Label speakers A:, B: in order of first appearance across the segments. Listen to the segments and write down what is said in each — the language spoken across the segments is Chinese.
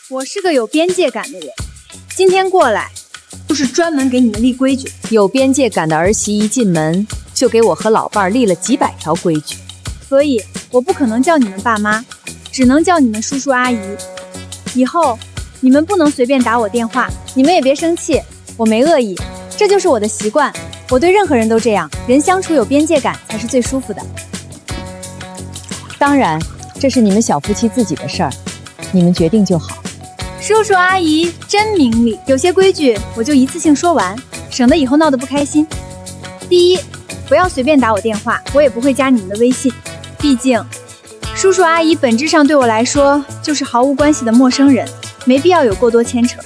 A: 我是个有边界感的人，今天过来就是专门给你们立规矩。
B: 有边界感的儿媳一进门就给我和老伴儿立了几百条规矩，
A: 所以我不可能叫你们爸妈，只能叫你们叔叔阿姨。以后你们不能随便打我电话，你们也别生气，我没恶意，这就是我的习惯，我对任何人都这样，人相处有边界感才是最舒服的。
B: 当然，这是你们小夫妻自己的事儿，你们决定就好。
A: 叔叔阿姨真明理，有些规矩我就一次性说完，省得以后闹得不开心。第一，不要随便打我电话，我也不会加你们的微信，毕竟叔叔阿姨本质上对我来说就是毫无关系的陌生人，没必要有过多牵扯。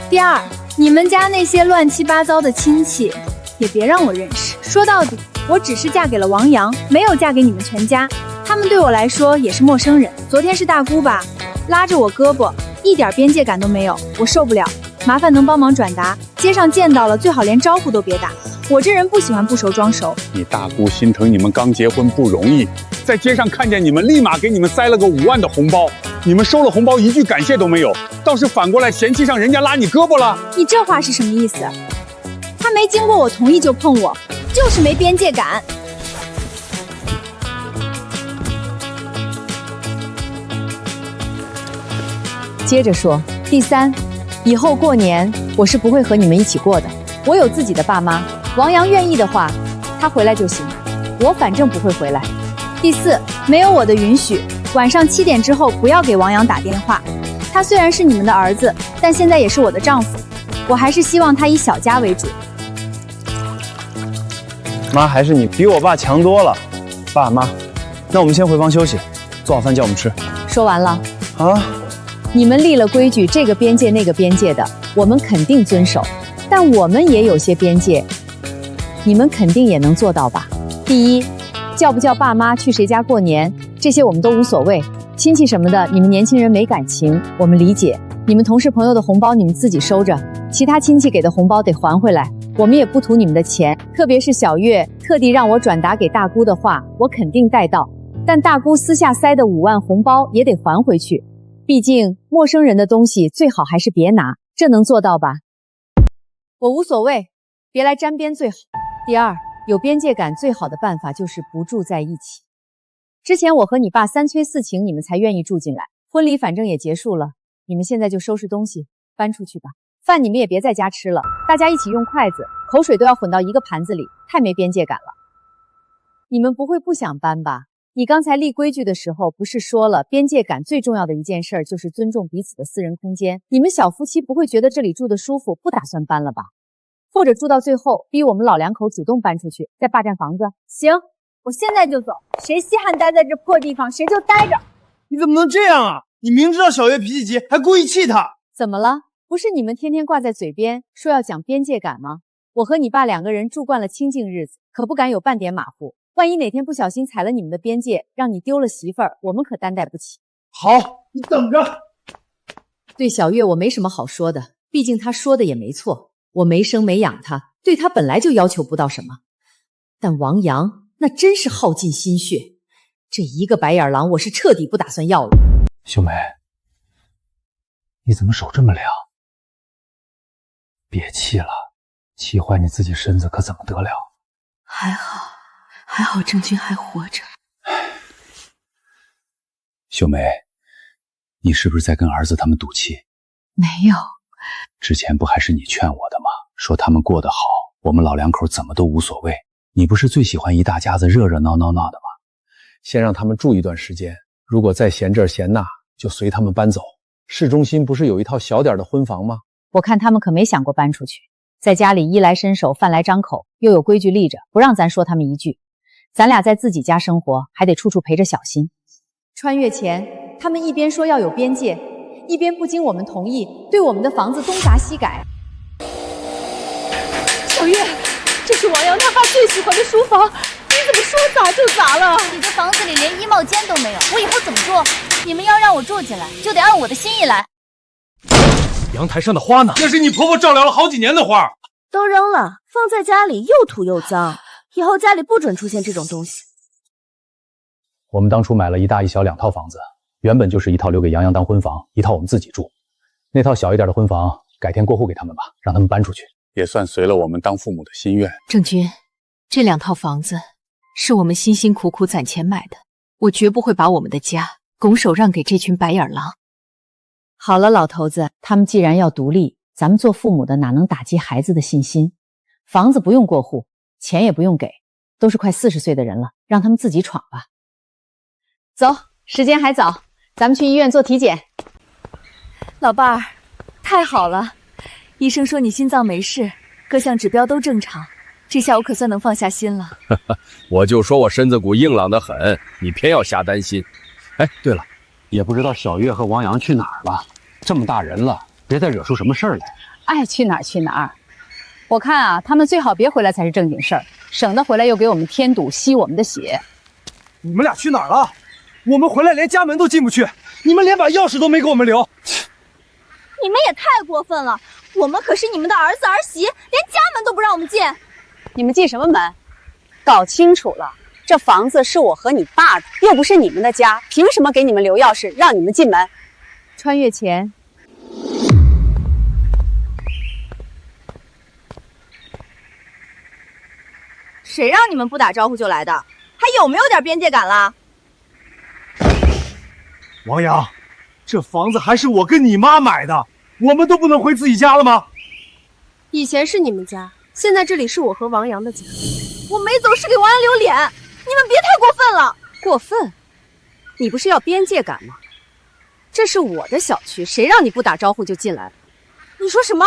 A: 第二，你们家那些乱七八糟的亲戚也别让我认识。说到底，我只是嫁给了王阳，没有嫁给你们全家，他们对我来说也是陌生人。昨天是大姑吧，拉着我胳膊，一点边界感都没有，我受不了，麻烦能帮忙转达，街上见到了最好连招呼都别打，我这人不喜欢不熟装熟。
C: 你大姑心疼你们刚结婚不容易，在街上看见你们，立马给你们塞了个5万的红包，你们收了红包一句感谢都没有，倒是反过来嫌弃上人家拉你胳膊了。
A: 你这话是什么意思？他没经过我同意就碰我，就是没边界感。
B: 接着说，第三，以后过年我是不会和你们一起过的，我有自己的爸妈，王阳愿意的话，他回来就行，我反正不会回来。
A: 第四，没有我的允许，晚上7点之后不要给王阳打电话。他虽然是你们的儿子，但现在也是我的丈夫，我还是希望他以小家为主。
D: 妈，还是你比我爸强多了。爸妈，那我们先回房休息，做好饭叫我们吃。
B: 说完了
D: 啊？
B: 你们立了规矩，这个边界那个边界的，我们肯定遵守，但我们也有些边界，你们肯定也能做到吧？第一，叫不叫爸妈去谁家过年，这些我们都无所谓，亲戚什么的，你们年轻人没感情，我们理解。你们同事朋友的红包你们自己收着，其他亲戚给的红包得还回来，我们也不图你们的钱。特别是小月特地让我转达给大姑的话，我肯定带到，但大姑私下塞的5万红包也得还回去，毕竟陌生人的东西最好还是别拿，这能做到吧？我无所谓，别来沾边最好。第二，有边界感最好的办法就是不住在一起。之前我和你爸3催4请，你们才愿意住进来，婚礼反正也结束了，你们现在就收拾东西搬出去吧，饭你们也别在家吃了，大家一起用筷子，口水都要混到一个盘子里，太没边界感了。你们不会不想搬吧？你刚才立规矩的时候不是说了，边界感最重要的一件事就是尊重彼此的私人空间，你们小夫妻不会觉得这里住得舒服，不打算搬了吧？或者住到最后逼我们老两口主动搬出去，再霸占房子？
A: 行，我现在就走，谁稀罕待在这破地方谁就待着。
E: 你怎么能这样啊？你明知道小月脾气急，还故意气她。
B: 怎么了？不是你们天天挂在嘴边说要讲边界感吗？我和你爸2个人住惯了清静日子，可不敢有半点马虎，万一哪天不小心踩了你们的边界，让你丢了媳妇儿，我们可担待不起。
E: 好，你等着。
B: 对小月我没什么好说的，毕竟她说的也没错，我没生没养她，对她本来就要求不到什么。但王阳那真是耗尽心血，这一个白眼狼我是彻底不打算要了。
F: 秀梅，你怎么手这么凉？别气了，气坏你自己身子可怎么得了？
G: 还好郑钧还活着。
C: 秀梅，你是不是在跟儿子他们赌气？
G: 没有，
C: 之前不还是你劝我的吗？说他们过得好，我们老两口怎么都无所谓。你不是最喜欢一大家子热热闹闹闹的吗？
F: 先让他们住一段时间，如果再嫌这儿嫌那，就随他们搬走。市中心不是有一套小点的婚房吗？
B: 我看他们可没想过搬出去，在家里衣来伸手饭来张口，又有规矩立着，不让咱说他们一句。咱俩在自己家生活，还得处处陪着小心。穿越前，他们一边说要有边界，一边不经我们同意，对我们的房子东砸西改。
G: 小月，这是王阳他爸最喜欢的书房，你怎么说砸就砸了？
H: 你这房子里连衣帽间都没有，我以后怎么住？你们要让我住进来，就得按我的心意来。
F: 阳台上的花呢？
E: 那是你婆婆照料了好几年的花，
G: 都扔了，放在家里又土又脏，以后家里不准出现这种东西。
F: 我们当初买了一大一小2套房子，原本就是一套留给洋洋当婚房，一套我们自己住。那套小一点的婚房，改天过户给他们吧，让他们搬出去，
C: 也算随了我们当父母的心愿。
I: 郑军，这2套房子是我们辛辛苦苦攒钱买的，我绝不会把我们的家拱手让给这群白眼狼。
B: 好了，老头子，他们既然要独立，咱们做父母的哪能打击孩子的信心？房子不用过户，钱也不用给，都是快40岁的人了，让他们自己闯吧。走，时间还早，咱们去医院做体检。
G: 老伴儿，太好了，医生说你心脏没事，各项指标都正常，这下我可算能放下心了。
J: 我就说我身子骨硬朗得很，你偏要瞎担心。
F: 哎，对了，也不知道小月和王阳去哪儿了。这么大人了，别再惹出什么事儿来。
B: 爱去哪儿去哪儿。我看啊，他们最好别回来才是正经事儿，省得回来又给我们添堵，吸我们的血。
E: 你们俩去哪儿了？我们回来连家门都进不去，你们连把钥匙都没给我们留。
G: 你们也太过分了，我们可是你们的儿子儿媳，连家门都不让我们进。
B: 你们进什么门？搞清楚了，这房子是我和你爸的，又不是你们的家，凭什么给你们留钥匙，让你们进门？穿越前。
G: 谁让你们不打招呼就来的？还有没有点边界感了？
E: 王阳，这房子还是我跟你妈买的，我们都不能回自己家了吗？
G: 以前是你们家，现在这里是我和王阳的家。我没走是给王阳留脸，你们别太过分了。
B: 过分？你不是要边界感吗？这是我的小区，谁让你不打招呼就进来？
G: 你说什么？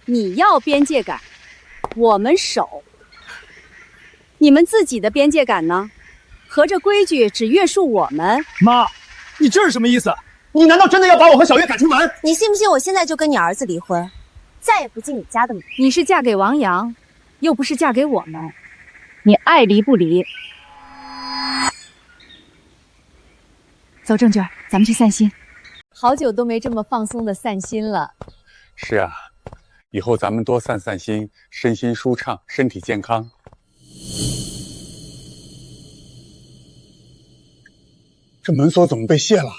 B: 你要边界感，我们守。你们自己的边界感呢？合着规矩只约束我们？
E: 妈，你这是什么意思？你难道真的要把我和小月赶出门？
G: 你信不信我现在就跟你儿子离婚，再也不进你家的门？
B: 你是嫁给王阳，又不是嫁给我们，你爱离不离？
A: 走，郑娟，咱们去散心。
B: 好久都没这么放松的散心了。
C: 是啊，以后咱们多散散心，身心舒畅，身体健康。这门锁怎么被卸了？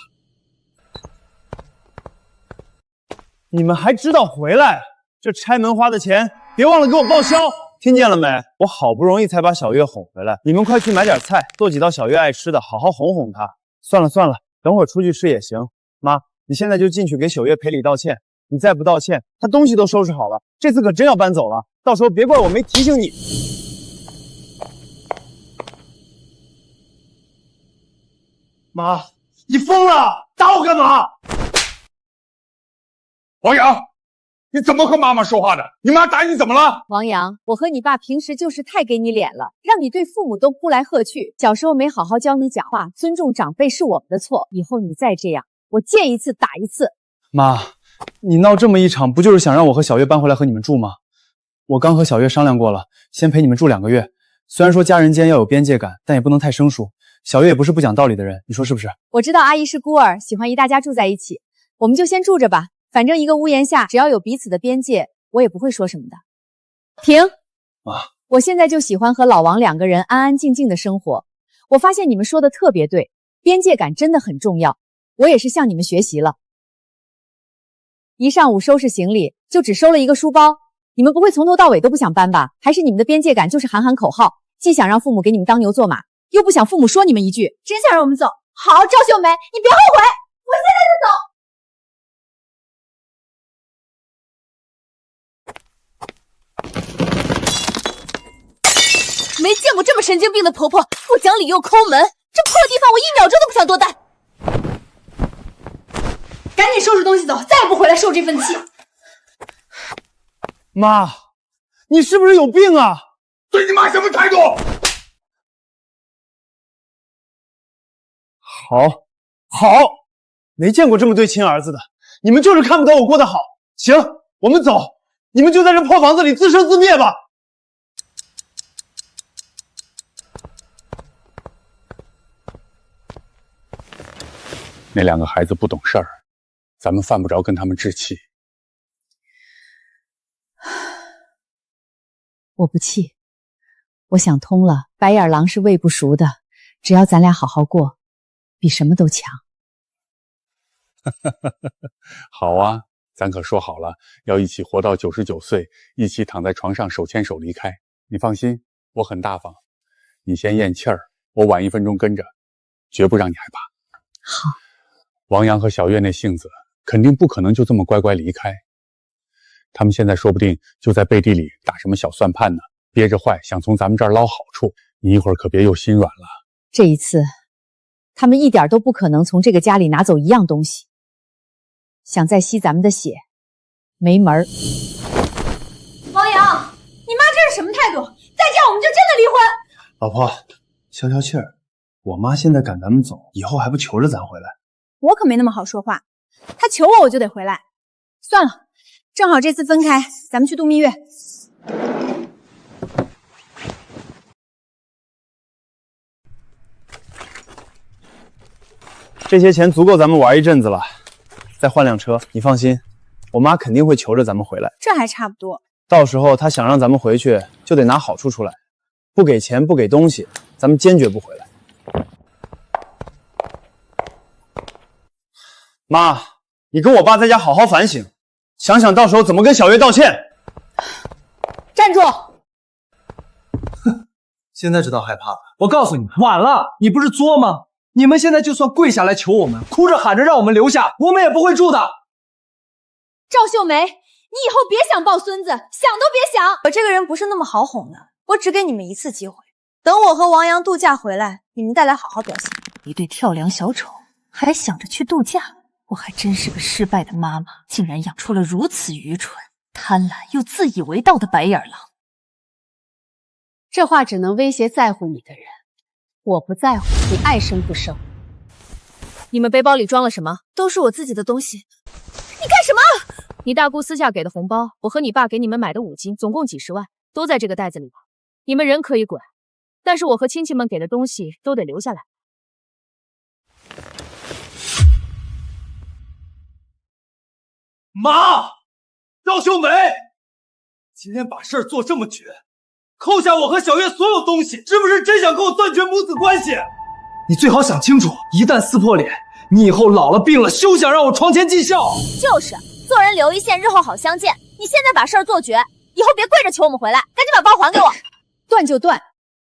E: 你们还知道回来？这拆门花的钱，别忘了给我报销。听见了没？我好不容易才把小月哄回来，你们快去买点菜，做几道小月爱吃的，好好哄哄她。算了算了，等会儿出去吃也行。妈，你现在就进去给小月赔礼道歉。你再不道歉，她东西都收拾好了，这次可真要搬走了。到时候别怪我没提醒你。妈，你疯了！打我干嘛？
C: 王阳，你怎么和妈妈说话的？你妈打你怎么了？
B: 王阳，我和你爸平时就是太给你脸了，让你对父母都呼来喝去。小时候没好好教你讲话，尊重长辈是我们的错。以后你再这样，我见一次打一次。
E: 妈，你闹这么一场，不就是想让我和小月搬回来和你们住吗？我刚和小月商量过了，先陪你们住2个月。虽然说家人间要有边界感，但也不能太生疏。小月也不是不讲道理的人，你说是不是？
B: 我知道阿姨是孤儿，喜欢一大家住在一起，我们就先住着吧。反正一个屋檐下，只要有彼此的边界，我也不会说什么的。停！
E: 妈，
B: 我现在就喜欢和老王2个人安安静静的生活。我发现你们说的特别对，边界感真的很重要。我也是向你们学习了。一上午收拾行李，就只收了一个书包。你们不会从头到尾都不想搬吧？还是你们的边界感就是喊喊口号，既想让父母给你们当牛做马，又不想父母说你们一句？
G: 真想让我们走？好，赵秀梅，你别后悔，我现在就走。没见过这么神经病的婆婆，不讲理又抠门，这破地方我1秒钟都不想多待。赶紧收拾东西走，再也不回来受这份气。
E: 妈，你是不是有病啊？
C: 对你妈什么态度？
E: 好，没见过这么对亲儿子的，你们就是看不得我过得好。行，我们走，你们就在这破房子里自生自灭吧。
C: 那2个孩子不懂事儿，咱们犯不着跟他们置气。
B: 我不气，我想通了，白眼狼是喂不熟的，只要咱俩好好过，比什么都强。
C: 好啊，咱可说好了，要一起活到99岁，一起躺在床上手牵手离开。你放心，我很大方。你先咽气儿，我晚1分钟跟着，绝不让你害怕。
I: 好。
C: 王阳和小月那性子，肯定不可能就这么乖乖离开。他们现在说不定就在背地里打什么小算盘呢，憋着坏，想从咱们这儿捞好处。你一会儿可别又心软了。
B: 这一次，他们一点都不可能从这个家里拿走一样东西。想再吸咱们的血，没门儿。
A: 王阳，你妈这是什么态度？再这样我们就真的离婚。
E: 老婆，消消气儿。我妈现在赶咱们走，以后还不求着咱回来？
A: 我可没那么好说话，她求我就得回来。算了，正好这次分开，咱们去度蜜月。
E: 这些钱足够咱们玩一阵子了，再换辆车，你放心，我妈肯定会求着咱们回来。
A: 这还差不多。
E: 到时候她想让咱们回去，就得拿好处出来，不给钱不给东西，咱们坚决不回来。妈，你跟我爸在家好好反省，想想到时候怎么跟小月道歉。
B: 站住！
K: 哼，现在知道害怕了。我告诉你们，晚了，你不是作吗？你们现在就算跪下来求我们，哭着喊着让我们留下，我们也不会住的。
A: 赵秀梅，你以后别想抱孙子，想都别想。
H: 我这个人不是那么好哄的，我只给你们一次机会，等我和王阳度假回来，你们再来好好表现。
I: 一对跳梁小丑，还想着去度假，我还真是个失败的妈妈，竟然养出了如此愚蠢、贪婪又自以为道的白眼狼。
L: 这话只能威胁在乎你的人。我不在乎，你爱生不生。
G: 你们背包里装了什么？
H: 都是我自己的东西。
G: 你干什么？你大姑私下给的红包，我和你爸给你们买的5金，总共几10万，都在这个袋子里了。你们人可以滚，但是我和亲戚们给的东西都得留下来。
K: 妈，赵秀梅，今天把事儿做这么绝，扣下我和小月所有东西，是不是真想跟我断绝母子关系？你最好想清楚，一旦撕破脸，你以后老了病了，休想让我床前尽孝。
H: 就是，做人留一线，日后好相见。你现在把事儿做绝，以后别跪着求我们回来，赶紧把包还给我。
B: 断就断，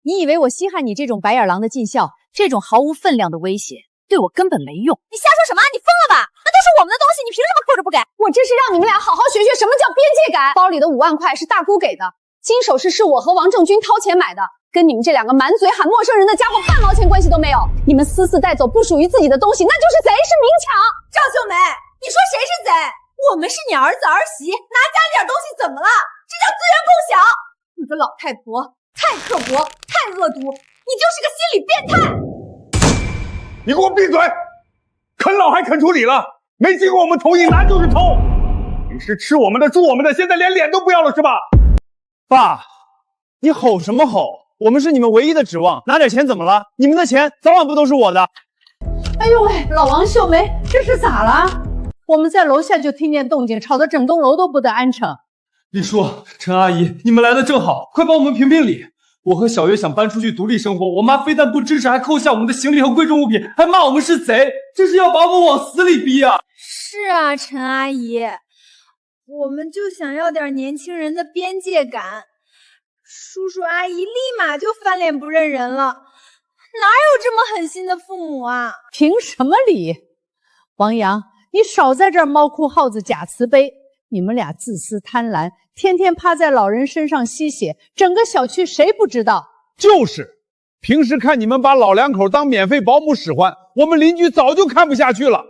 B: 你以为我稀罕你这种白眼狼的尽孝？这种毫无分量的威胁，对我根本没用。
H: 你瞎说什么？你疯了吧？那都是我们的东西，你凭什么扣着不给？
L: 我这是让你们俩好好学学什么叫边界感。包里的5万块是大姑给的，金首饰是我和王正军掏钱买的，跟你们这两个满嘴喊陌生人的家伙半毛钱关系都没有。你们私带走不属于自己的东西，那就是贼，是明抢。
A: 赵秀梅，你说谁是贼？我们是你儿子儿媳，拿家里点东西怎么了？这叫资源共享。你个老太婆，太刻薄，太恶毒，你就是个心理变态。
C: 你给我闭嘴！啃老还啃出理了？没经过我们同意，那就是偷。你是吃我们的住我们的，现在连脸都不要了是吧？
E: 爸，你吼什么吼？我们是你们唯一的指望，拿点钱怎么了？你们的钱早晚不都是我的？
L: 哎呦喂，老王秀梅，这是咋了？我们在楼下就听见动静，吵得整栋楼都不得安生。
K: 李叔、陈阿姨，你们来的正好，快帮我们评评理。我和小月想搬出去独立生活，我妈非但不支持，还扣下我们的行李和贵重物品，还骂我们是贼，这是要把我们往死里逼啊！
A: 是啊，陈阿姨，我们就想要点年轻人的边界感。叔叔阿姨立马就翻脸不认人了，哪有这么狠心的父母啊？
L: 凭什么理？王阳，你少在这儿猫哭耗子假慈悲。你们俩自私贪婪，天天趴在老人身上吸血，整个小区谁不知道？
C: 就是，平时看你们把老两口当免费保姆使唤，我们邻居早就看不下去了。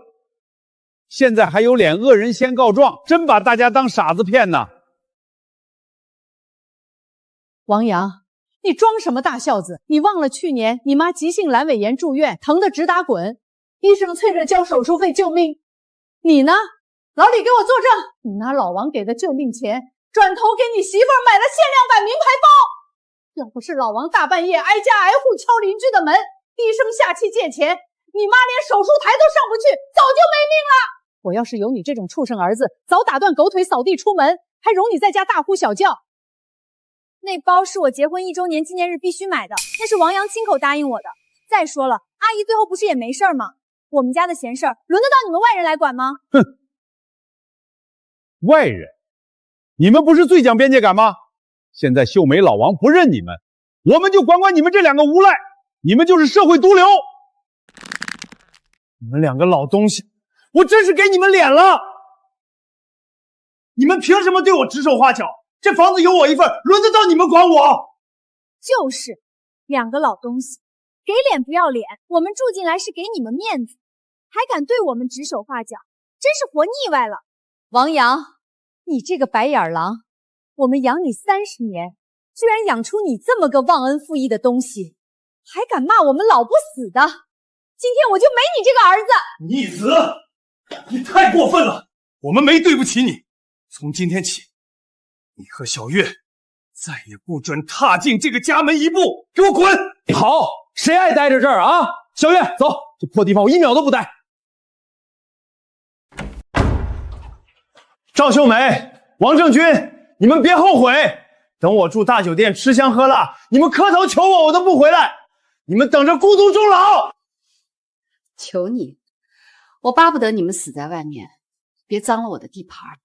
C: 现在还有脸恶人先告状，真把大家当傻子骗呢。
L: 王阳，你装什么大孝子？你忘了去年你妈急性阑尾炎住院，疼得直打滚，医生催着交手术费救命。你呢？老李给我作证，你拿老王给的救命钱，转头给你媳妇儿买了限量版名牌包。要不是老王大半夜挨家挨户敲邻居的门，低声下气借钱，你妈连手术台都上不去，早就没命了。我要是有你这种畜生儿子，早打断狗腿扫地出门，还容你在家大呼小叫。
A: 那包是我结婚1周年纪念日必须买的，那是王阳亲口答应我的。再说了，阿姨最后不是也没事吗？我们家的闲事儿轮得到你们外人来管吗？
C: 哼！外人，你们不是最讲边界感吗？现在秀梅老王不认你们，我们就管管你们这两个无赖，你们就是社会毒瘤。
E: 你们两个老东西，我真是给你们脸了！你们凭什么对我指手画脚？这房子有我一份，轮得到你们管我？
A: 就是两个老东西，给脸不要脸。我们住进来是给你们面子，还敢对我们指手画脚，真是活腻歪了。
B: 王阳，你这个白眼狼，我们养你30年，居然养出你这么个忘恩负义的东西，还敢骂我们老不死的！今天我就没你这个儿子！
K: 逆子，你太过分了！我们没对不起你。从今天起，你和小月再也不准踏进这个家门一步，给我滚！
F: 好，谁爱待着这儿啊？小月，走，这破地方我1秒都不待。
E: 赵秀梅、王正军，你们别后悔！等我住大酒店吃香喝辣，你们磕头求我，我都不回来。你们等着孤独终老！
M: 求你，我巴不得你们死在外面，别脏了我的地盘。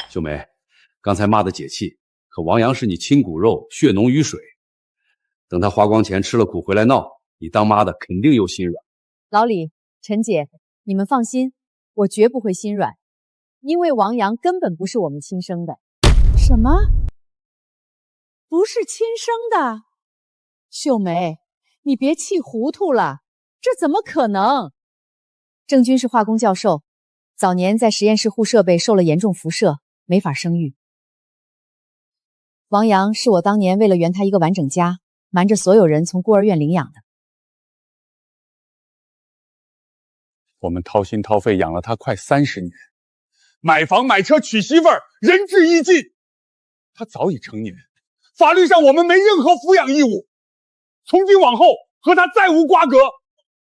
J: 秀梅，刚才骂的解气，可王阳是你亲骨肉，血浓于水。等他花光钱吃了苦回来闹，你当妈的肯定又心软。
B: 老李、陈姐，你们放心，我绝不会心软，因为王阳根本不是我们亲生的。
L: 什么？不是亲生的？秀梅，你别气糊涂了，这怎么可能？
B: 郑军是化工教授，早年在实验室护设备受了严重辐射，没法生育。王阳是我当年为了圆他一个完整家，瞒着所有人从孤儿院领养的。
C: 我们掏心掏肺养了他快30年，买房买车娶媳妇儿，仁至义尽。他早已成年，法律上我们没任何抚养义务。从今往后和他再无瓜葛，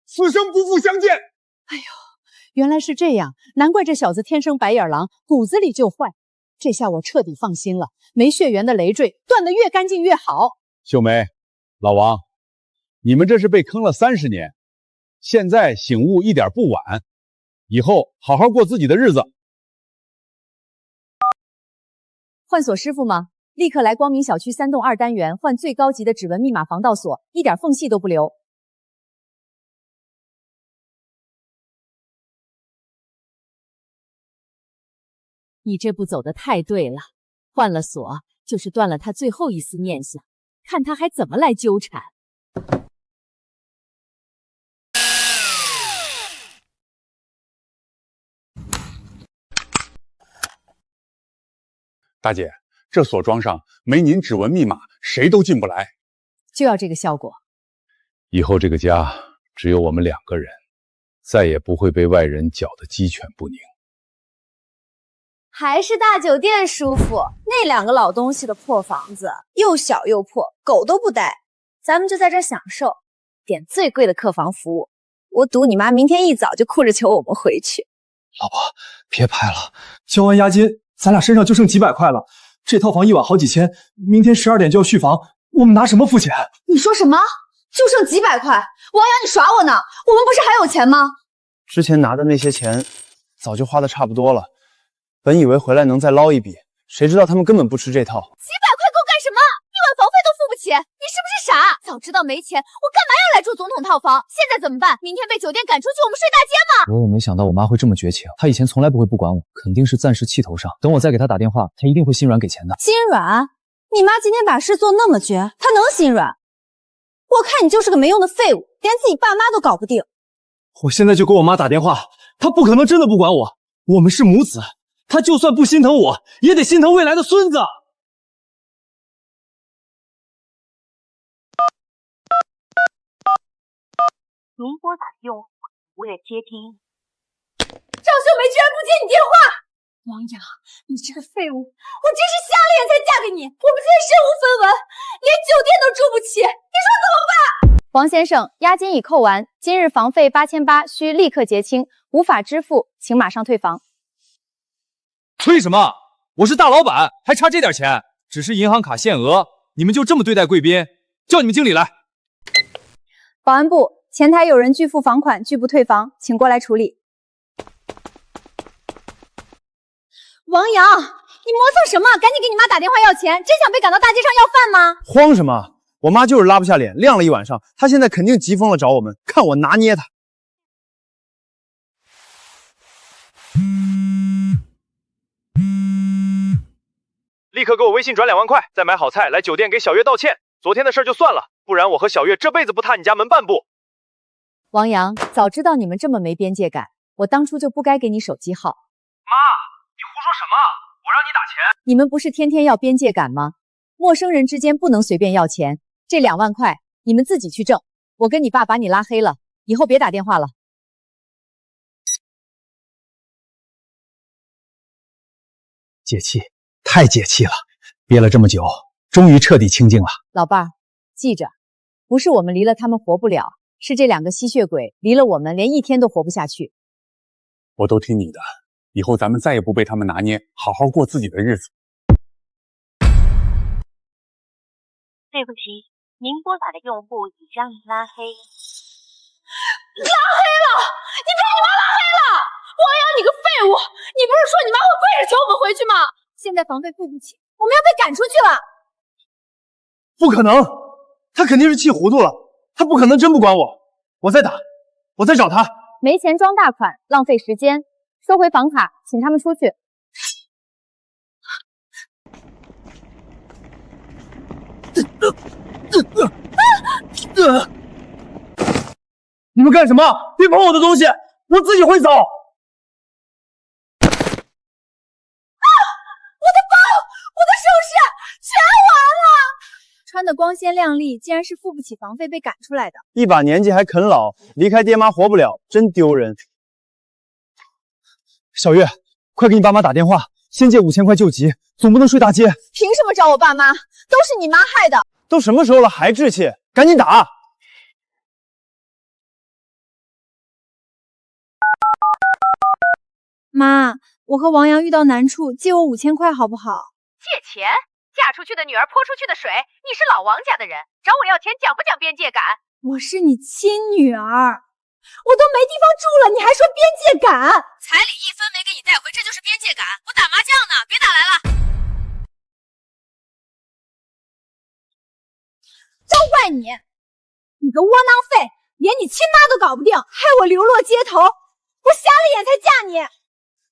C: 此生不复相见。
L: 哎呦，原来是这样，难怪这小子天生白眼狼，骨子里就坏。这下我彻底放心了，没血缘的累赘断得越干净越好。
C: 秀梅、老王，你们这是被坑了30年，现在醒悟一点不晚，以后好好过自己的日子。
B: 换锁师傅吗？立刻来光明小区3栋2单元换最高级的指纹密码防盗锁，一点缝隙都不留。你这步走得太对了，换了锁就是断了他最后一丝念想，看他还怎么来纠缠。
C: 大姐，这锁装上没您指纹密码，谁都进不来。
B: 就要这个效果。
F: 以后这个家只有我们2个人，再也不会被外人搅得鸡犬不宁。
A: 还是大酒店舒服，那2个老东西的破房子又小又破，狗都不待。咱们就在这享受，点最贵的客房服务。我赌你妈明天一早就哭着求我们回去。
K: 老婆，别拍了，交完押金，咱俩身上就剩几百块了。这套房一晚好几千，明天12点就要续房，我们拿什么付钱？
A: 你说什么？就剩几百块？王阳，你耍我呢？我们不是还有钱吗？
E: 之前拿的那些钱，早就花的差不多了。本以为回来能再捞一笔，谁知道他们根本不吃这套。
A: 几百块够干什么？1晚房费都付不起，你是不是傻？早知道没钱，我干嘛要来住总统套房？现在怎么办？明天被酒店赶出去，我们睡大街吗？
D: 我也没想到我妈会这么绝情，她以前从来不会不管我，肯定是暂时气头上。等我再给她打电话，她一定会心软给钱的。
A: 心软？你妈今天把事做那么绝，她能心软？我看你就是个没用的废物，连自己爸妈都搞不定。
K: 我现在就给我妈打电话，她不可能真的不管我，我们是母子。他就算不心疼我，也得心疼未来的孙子。
N: 您拨打的用户无人接听。
A: 赵秀梅居然不接你电话！王阳，你这个废物！我真是瞎了眼才嫁给你！我们现在身无分文，连酒店都住不起，你说怎么办？
O: 王先生，押金已扣完，今日房费8800，需立刻结清，无法支付，请马上退房。
D: 退什么？我是大老板，还差这点钱？只是银行卡限额，你们就这么对待贵宾？叫你们经理来。
O: 保安部，前台有人拒付房款，拒不退房，请过来处理。
A: 王阳，你磨蹭什么？赶紧给你妈打电话要钱，真想被赶到大街上要饭吗？
E: 慌什么？我妈就是拉不下脸，晾了一晚上，她现在肯定急疯了找我们，看我拿捏她。立刻给我微信转2万块，再买好菜来酒店给小月道歉。昨天的事就算了，不然我和小月这辈子不踏你家门半步。
B: 王阳，早知道你们这么没边界感，我当初就不该给你手机号。
K: 妈，你胡说什么？我让你打钱。
B: 你们不是天天要边界感吗？陌生人之间不能随便要钱，这2万块你们自己去挣。我跟你爸把你拉黑了，以后别打电话了。
F: 解气，太解气了！憋了这么久，终于彻底清静了。
B: 老伴儿，记着，不是我们离了他们活不了，是这2个吸血鬼离了我们连1天都活不下去。
C: 我都听你的，以后咱们再也不被他们拿捏，好好过自己的日子。
N: 对不起，您拨打的用户已将您拉黑。
L: 拉黑了！你被你妈拉黑了！王阳，你个废物！你不是说你妈会跪着求我们回去吗？
A: 现在房费付不起，我们要被赶出去了。
E: 不可能，他肯定是气糊涂了，他不可能真不管我。我再打，我再找他。
O: 没钱装大款，浪费时间，收回房卡，请他们出去。
E: 你们干什么？别碰我的东西，我自己会走。
A: 我的首饰全完了！穿的光鲜亮丽，竟然是付不起房费被赶出来的。
E: 一把年纪还啃老，离开爹妈活不了，真丢人。小月，快给你爸妈打电话，先借5000块救急，总不能睡大街。
A: 凭什么找我爸妈？都是你妈害的！
E: 都什么时候了还置气？赶紧打！
A: 妈，我和王阳遇到难处，借我5000块好不好？
G: 借钱？嫁出去的女儿泼出去的水，你是老王家的人，找我要钱讲不讲边界感？
A: 我是你亲女儿，我都没地方住了，你还说边界感？
G: 彩礼1分没给你带回，这就是边界感？我打麻将呢，别打来了。
A: 都怪你，你个窝囊废，连你亲妈都搞不定，害我流落街头，我瞎了眼才嫁你。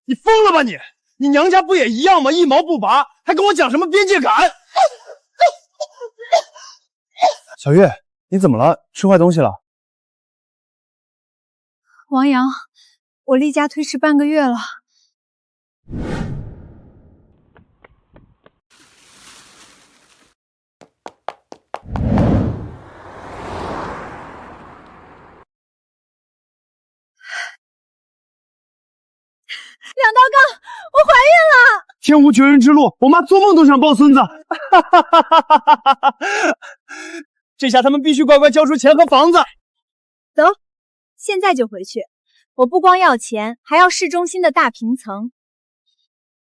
E: 你疯了吧你？你娘家不也一样吗？一毛不拔，还跟我讲什么边界感？小月，你怎么了？吃坏东西了？
A: 王阳，我例假推迟半个月了。两道杠，我怀孕了！
E: 天无绝人之路，我妈做梦都想抱孙子。这下他们必须乖乖交出钱和房子。
A: 走，现在就回去。我不光要钱，还要市中心的大平层。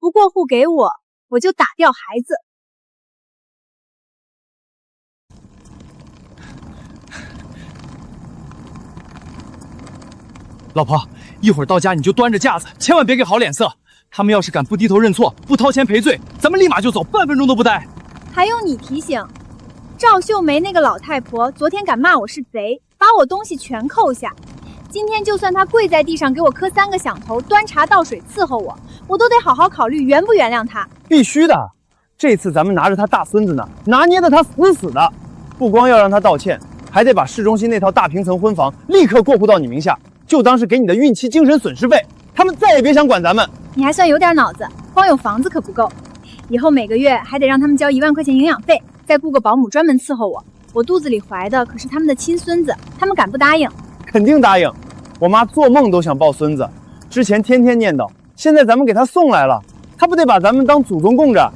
A: 不过户给我，我就打掉孩子。
K: 老婆，一会儿到家你就端着架子，千万别给好脸色。他们要是敢不低头认错，不掏钱赔罪，咱们立马就走，半分钟都不待。
A: 还用你提醒？赵秀梅那个老太婆昨天敢骂我是贼，把我东西全扣下。今天就算她跪在地上给我磕3个响头，端茶倒水伺候我，我都得好好考虑原不原谅她。
E: 必须的，这次咱们拿着他大孙子呢，拿捏的他死死的。不光要让他道歉，还得把市中心那套大平层婚房立刻过户到你名下，就当是给你的孕期精神损失费。他们再也别想管咱们。
A: 你还算有点脑子，光有房子可不够，以后每个月还得让他们交1万块钱营养费，再雇个保姆专门伺候我。我肚子里怀的可是他们的亲孙子，他们敢不答应？
E: 肯定答应。我妈做梦都想抱孙子，之前天天念叨，现在咱们给她送来了，她不得把咱们当祖宗供着？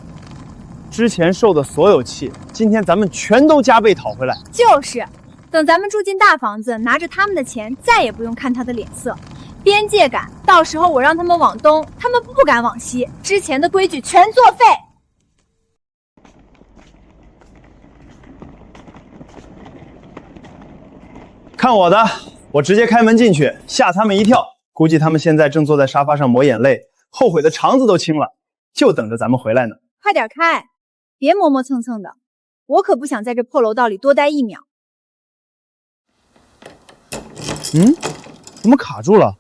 E: 之前受的所有气，今天咱们全都加倍讨回来。
A: 就是，等咱们住进大房子，拿着他们的钱，再也不用看他的脸色。边界感，到时候我让他们往东，他们不敢往西，之前的规矩全作废。
E: 看我的，我直接开门进去，吓他们一跳。估计他们现在正坐在沙发上抹眼泪，后悔的肠子都青了，就等着咱们回来呢。
A: 快点开，别磨磨蹭蹭的，我可不想在这破楼道里多待1秒。
E: 怎么卡住了？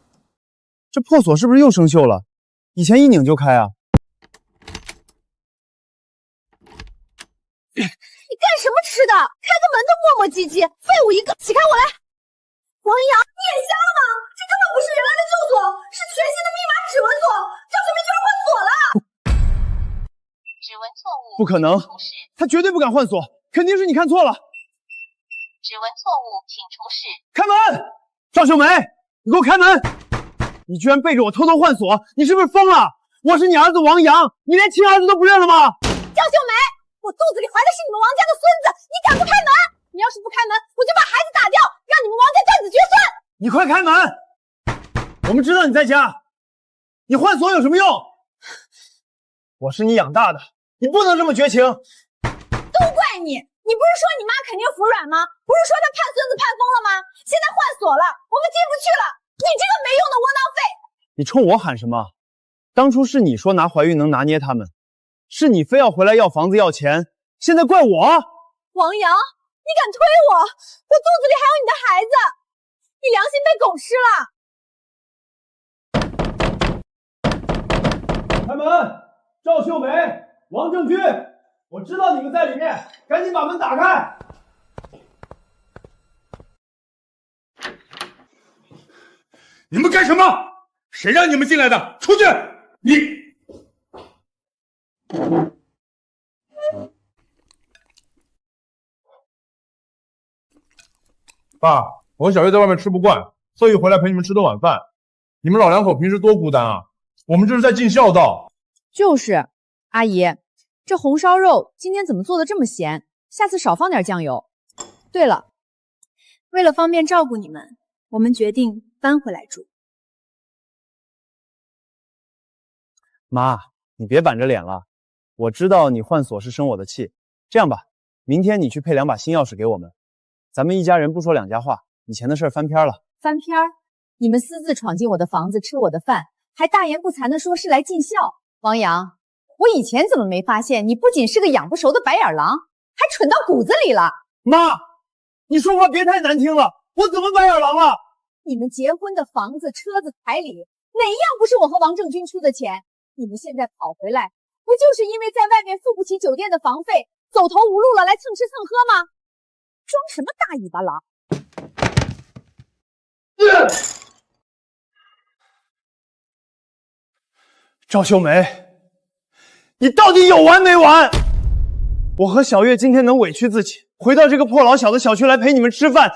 E: 这破锁是不是又生锈了？以前一拧就开啊。
A: 你干什么吃的？开个门都磨磨唧唧，废物一个！起开我来！王阳，你眼瞎了吗？这根本不是原来的旧锁，是全新的密码指纹锁。赵学明居然换锁了！
N: 指纹错误，
E: 不可能，他绝对不敢换锁，肯定是你看错了。
N: 指纹错误，请出示。
E: 开门！赵秀梅，你给我开门！你居然背着我偷偷换锁，你是不是疯了？我是你儿子王阳，你连亲儿子都不认了吗？
A: 赵秀梅，我肚子里怀的是你们王家的孙子，你敢不开门？你要是不开门，我就把孩子打掉，让你们王家断子绝孙！
E: 你快开门！我们知道你在家，你换锁有什么用？我是你养大的，你不能这么绝情。
A: 都怪你！你不是说你妈肯定服软吗？不是说她盼孙子盼疯了吗？现在换锁了，我们进不去了！你这个没用的窝囊废！
E: 你冲我喊什么？当初是你说拿怀孕能拿捏他们，是你非要回来要房子要钱，现在怪我？
A: 王阳，你敢推我？我肚子里还有你的孩子，你良心被狗吃
K: 了！开门！赵秀梅、王正军，我知道你们在里面，赶紧把门打开！
C: 你们干什么？谁让你们进来的？出去！你。
P: 爸，我和小月在外面吃不惯，特意回来陪你们吃顿晚饭。你们老两口平时多孤单啊！我们这是在尽孝道。
B: 就是，阿姨，这红烧肉今天怎么做的这么咸？下次少放点酱油。对了，
A: 为了方便照顾你们，我们决定搬回来住。
E: 妈，你别板着脸了，我知道你换锁是生我的气。这样吧，明天你去配2把新钥匙给我们，咱们一家人不说两家话，以前的事翻篇了。
B: 翻篇？你们私自闯进我的房子吃我的饭，还大言不惭地说是来尽孝。王阳，我以前怎么没发现你不仅是个养不熟的白眼狼，还蠢到骨子里了？
E: 妈，你说话别太难听了，我怎么白眼狼了？
B: 你们结婚的房子、车子、彩礼，哪一样不是我和王正军出的钱？你们现在跑回来，不就是因为在外面付不起酒店的房费，走投无路了来蹭吃蹭喝吗？装什么大尾巴狼？
E: 赵秀梅，你到底有完没完？我和小月今天能委屈自己，回到这个破老小的小区来陪你们吃饭，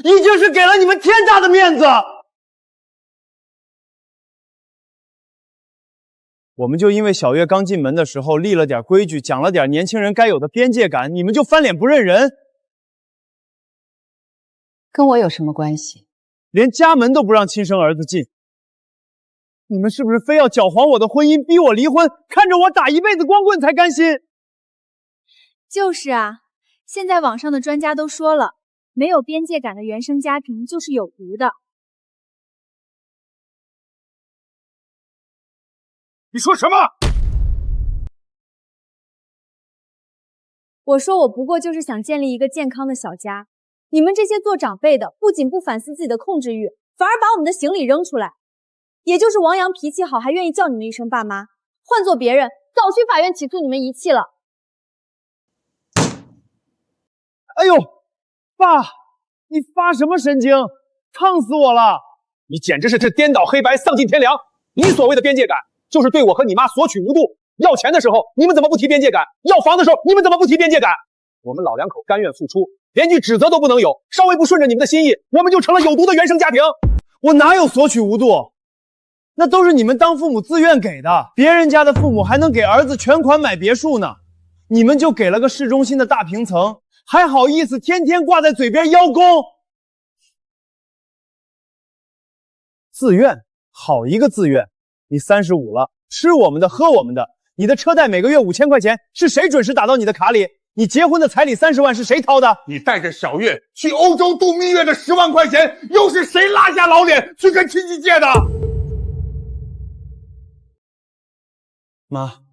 E: 已经是给了你们天大的面子。我们就因为小月刚进门的时候立了点规矩，讲了点年轻人该有的边界感，你们就翻脸不认人？
M: 跟我有什么关系？
E: 连家门都不让亲生儿子进。你们是不是非要搅黄我的婚姻，逼我离婚，看着我打一辈子光棍才甘心？
A: 就是啊，现在网上的专家都说了，没有边界感的原生家庭就是有毒的。
C: 你说什么？
A: 我说我不过就是想建立一个健康的小家，你们这些做长辈的不仅不反思自己的控制欲，反而把我们的行李扔出来。也就是王阳脾气好，还愿意叫你们一声爸妈，换做别人早去法院起诉你们遗弃了。
E: 哎呦，爸，你发什么神经？烫死我了！
F: 你简直是颠倒黑白，丧尽天良！你所谓的边界感，就是对我和你妈索取无度。要钱的时候，你们怎么不提边界感？要房的时候，你们怎么不提边界感？我们老两口甘愿付出，连句指责都不能有，稍微不顺着你们的心意，我们就成了有毒的原生家庭。
E: 我哪有索取无度？那都是你们当父母自愿给的，别人家的父母还能给儿子全款买别墅呢，你们就给了个市中心的大平层，还好意思天天挂在嘴边邀功？自愿，好一个自愿！你35了，吃我们的，喝我们的，你的车贷每个月5000块钱，是谁准时打到你的卡里？你结婚的彩礼30万是谁掏的？
C: 你带着小月去欧洲度蜜月的10万块钱，又是谁拉下老脸去跟亲戚借的？
E: 妈，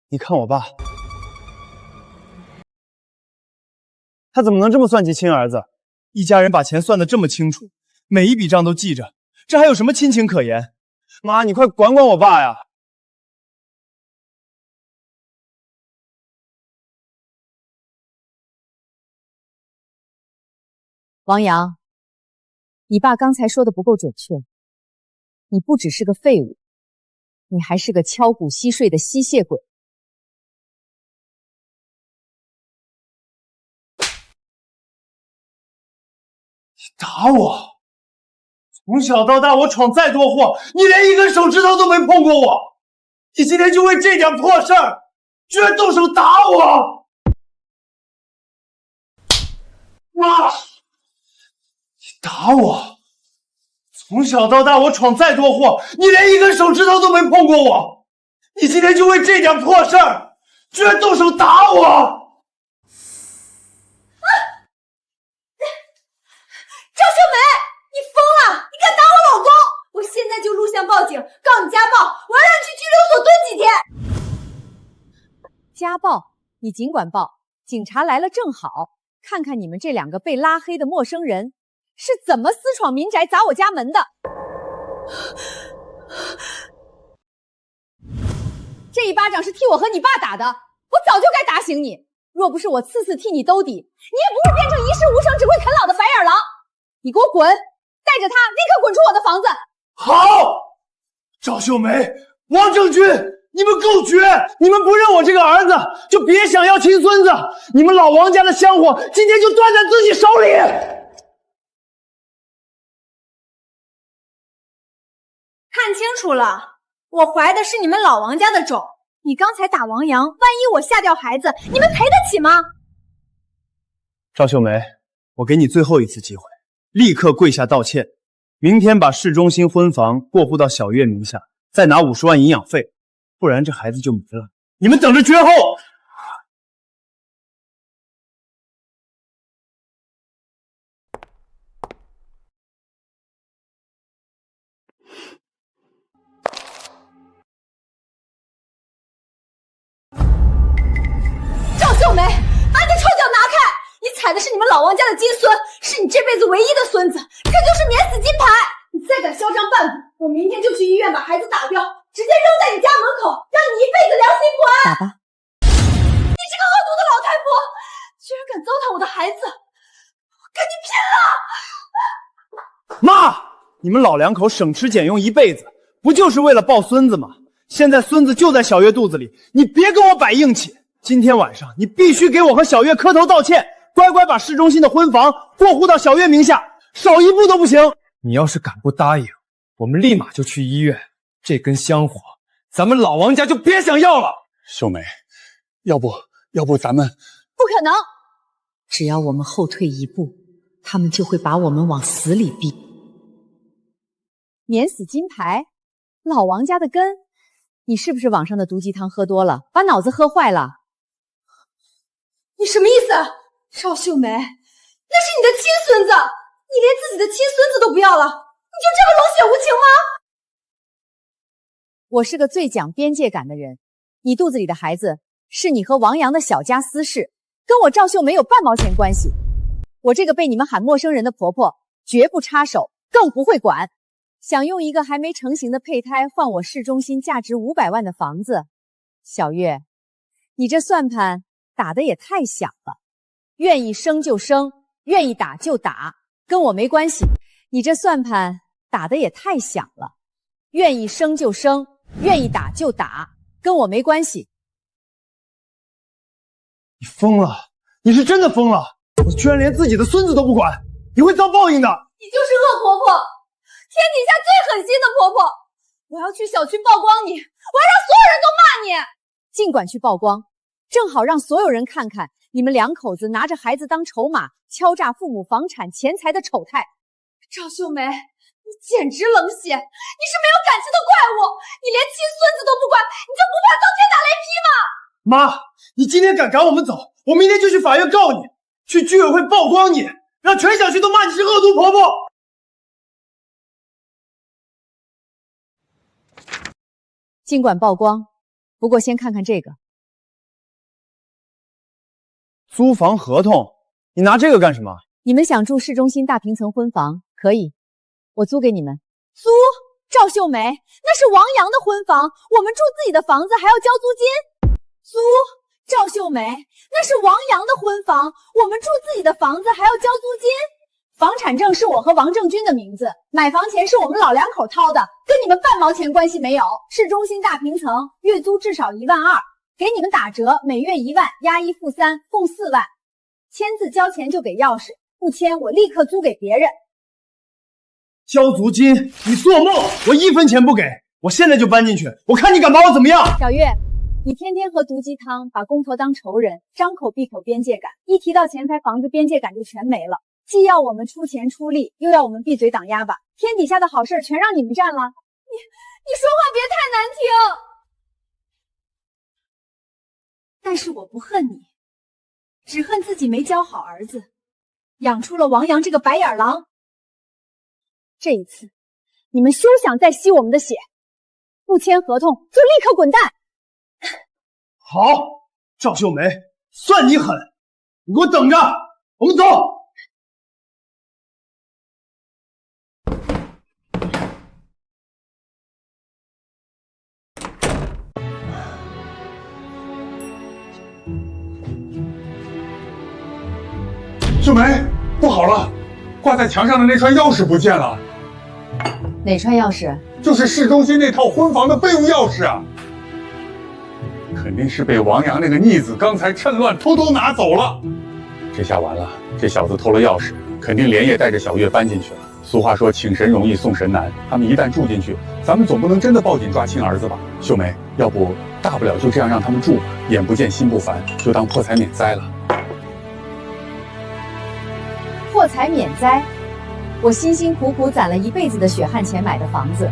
E: 你看我爸，他怎么能这么算计亲儿子？一家人把钱算得这么清楚，每一笔账都记着，这还有什么亲情可言？妈，你快管管我爸呀！
B: 王阳，你爸刚才说的不够准确，你不只是个废物，你还是个敲骨吸税的吸血鬼。
E: 打我！从小到大，我闯再多祸，你连一根手指头都没碰过我。你今天就为这点破事儿，居然动手打我！妈！你打我！从小到大，我闯再多祸，你连一根手指头都没碰过我。你今天就为这点破事儿，居然动手打我！
A: 赵秀梅，你疯了！你敢打我老公！我现在就录像报警，告你家暴！我要让你去拘留所蹲几天！
B: 家暴，你尽管报，警察来了正好，看看你们这2个被拉黑的陌生人是怎么私闯民宅砸我家门的。这一巴掌是替我和你爸打的，我早就该打醒你。若不是我次次替你兜底，你也不会变成一事无成、只会啃老的白眼狼。你给我滚！带着他立刻滚出我的房子！
E: 好，赵秀梅、王正军，你们够绝！你们不认我这个儿子，就别想要亲孙子。你们老王家的香火，今天就断在自己手里。
A: 看清楚了，我怀的是你们老王家的种。你刚才打王阳，万一我下掉孩子，你们赔得起吗？
E: 赵秀梅，我给你最后一次机会，立刻跪下道歉。明天把市中心婚房过户到小月名下，再拿50万营养费，不然这孩子就没了。你们等着绝后！
A: 赵秀梅，把你的臭脚拿开！你踩的是你们老王家的金孙，是你这辈子唯一的孙子，这就是免死金牌！你再敢嚣张半步，我明天就去医院把孩子打掉，直接扔在你家门口，让你一辈子良心不安！
B: 打吧！
A: 你这个恶毒的老太婆，居然敢糟蹋我的孩子，我跟你拼了！
E: 妈，你们老2口省吃俭用一辈子，不就是为了抱孙子吗？现在孙子就在小月肚子里，你别跟我摆硬气。今天晚上你必须给我和小月磕头道歉，乖乖把市中心的婚房过户到小月名下，少一步都不行。你要是敢不答应，我们立马就去医院。这根香火，咱们老王家就别想要了。
C: 秀梅，要不咱们……
B: 不可能！只要我们后退一步，他们就会把我们往死里逼。免死金牌，老王家的根，你是不是网上的毒鸡汤喝多了，把脑子喝坏了？
A: 你什么意思？赵秀梅，那是你的亲孙子，你连自己的亲孙子都不要了，你就这么冷血无情吗？
B: 我是个最讲边界感的人，你肚子里的孩子是你和王阳的小家私事，跟我赵秀没有半毛钱关系。我这个被你们喊陌生人的婆婆，绝不插手，更不会管。想用一个还没成型的胚胎换我市中心价值500万的房子，小月，你这算盘打得也太响了。愿意生就生，愿意打就打，跟我没关系。你这算盘打得也太响了。愿意生就生，愿意打就打，跟我没关系。
E: 你疯了！你是真的疯了！我居然连自己的孙子都不管，你会遭报应的！
A: 你就是恶婆婆，天底下最狠心的婆婆！我要去小区曝光你，我要让所有人都骂你！
B: 尽管去曝光，正好让所有人看看你们2口子拿着孩子当筹码，敲诈父母房产钱财的丑态。
A: 赵秀梅，你简直冷血！你是没有感情的怪物！你连亲孙子都不管，你就不怕遭天打雷劈吗？
K: 妈，你今天敢赶我们走，我明天就去法院告你，去居委会曝光你，让全小区都骂你是恶毒婆婆。
B: 尽管曝光，不过先看看这个
E: 租房合同，你拿这个干什么？
B: 你们想住市中心大平层婚房，可以，我租给你们。
A: 租？赵秀梅，那是王阳的婚房，我们住自己的房子还要交租金。租？赵秀梅，那是王阳的婚房，我们住自己的房子还要交租金。房产证是我和王正军的名字，买房钱是我们老两口掏的，跟你们半毛钱关系没有。市中心大平层，月租至少12000，给你们打折，每月1万，押1付3，共4万。签字交钱就给钥匙，不签我立刻租给别人。
K: 交租金？你做梦！我1分钱不给，我现在就搬进去，我看你敢把我怎么样！
A: 小月，你天天喝毒鸡汤，把公婆当仇人，张口闭口边界感，一提到钱财房子，边界感就全没了。既要我们出钱出力，又要我们闭嘴挡鸭巴，天底下的好事全让你们占了。你说话别太难听。但是我不恨你，只恨自己没教好儿子，养出了王阳这个白眼狼。这一次，你们休想再吸我们的血，不签合同就立刻滚蛋。
K: 好，赵秀梅，算你狠，你给我等着，我们走。
C: 秀梅，不好了，挂在墙上的那串钥匙不见了。
B: 哪串钥匙？
C: 就是市中心那套婚房的备用钥匙啊！肯定是被王阳那个逆子刚才趁乱偷偷拿走了。这下完了，这小子偷了钥匙，肯定连夜带着小月搬进去了。俗话说，请神容易送神难。他们一旦住进去，咱们总不能真的抱紧抓亲儿子吧？秀梅，要不大不了就这样让他们住吧，眼不见心不烦，就当破财免灾了。
B: 破财免灾？我辛辛苦苦攒了一辈子的血汗钱买的房子，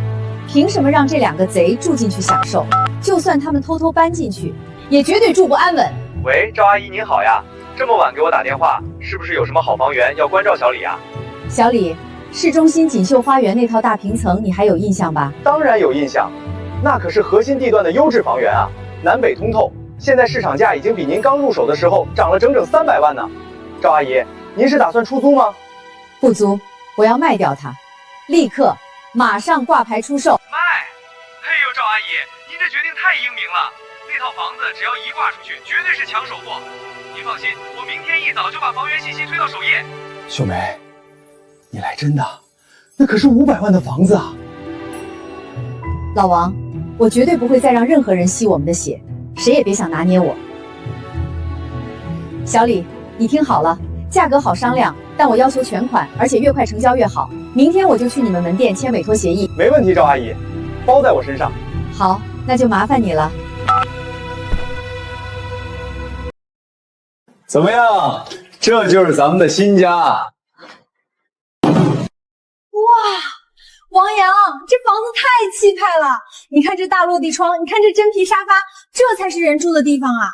B: 凭什么让这2个贼住进去享受？就算他们偷偷搬进去，也绝对住不安稳。
Q: 喂，赵阿姨您好呀，这么晚给我打电话，是不是有什么好房源要关照小李啊？
B: 小李，市中心锦绣花园那套大平层你还有印象吧？
Q: 当然有印象，那可是核心地段的优质房源啊，南北通透，现在市场价已经比您刚入手的时候涨了整整300万呢。赵阿姨，您是打算出租吗？
B: 不租，我要卖掉它，立刻马上挂牌出售。
Q: 卖？哎呦，赵阿姨，您这决定太英明了，那套房子只要一挂出去，绝对是抢手货。您放心，我明天一早就把房源信息推到首页。
K: 秀梅，你来真的？那可是500万的房子啊！
B: 老王，我绝对不会再让任何人吸我们的血，谁也别想拿捏我。小李，你听好了，价格好商量，但我要求全款，而且越快成交越好。明天我就去你们门店签委托协议。
Q: 没问题，赵阿姨，包在我身上。
B: 好，那就麻烦你了。
E: 怎么样？这就是咱们的新家。
A: 哇，王阳，这房子太气派了！你看这大落地窗，你看这真皮沙发，这才是人住的地方啊！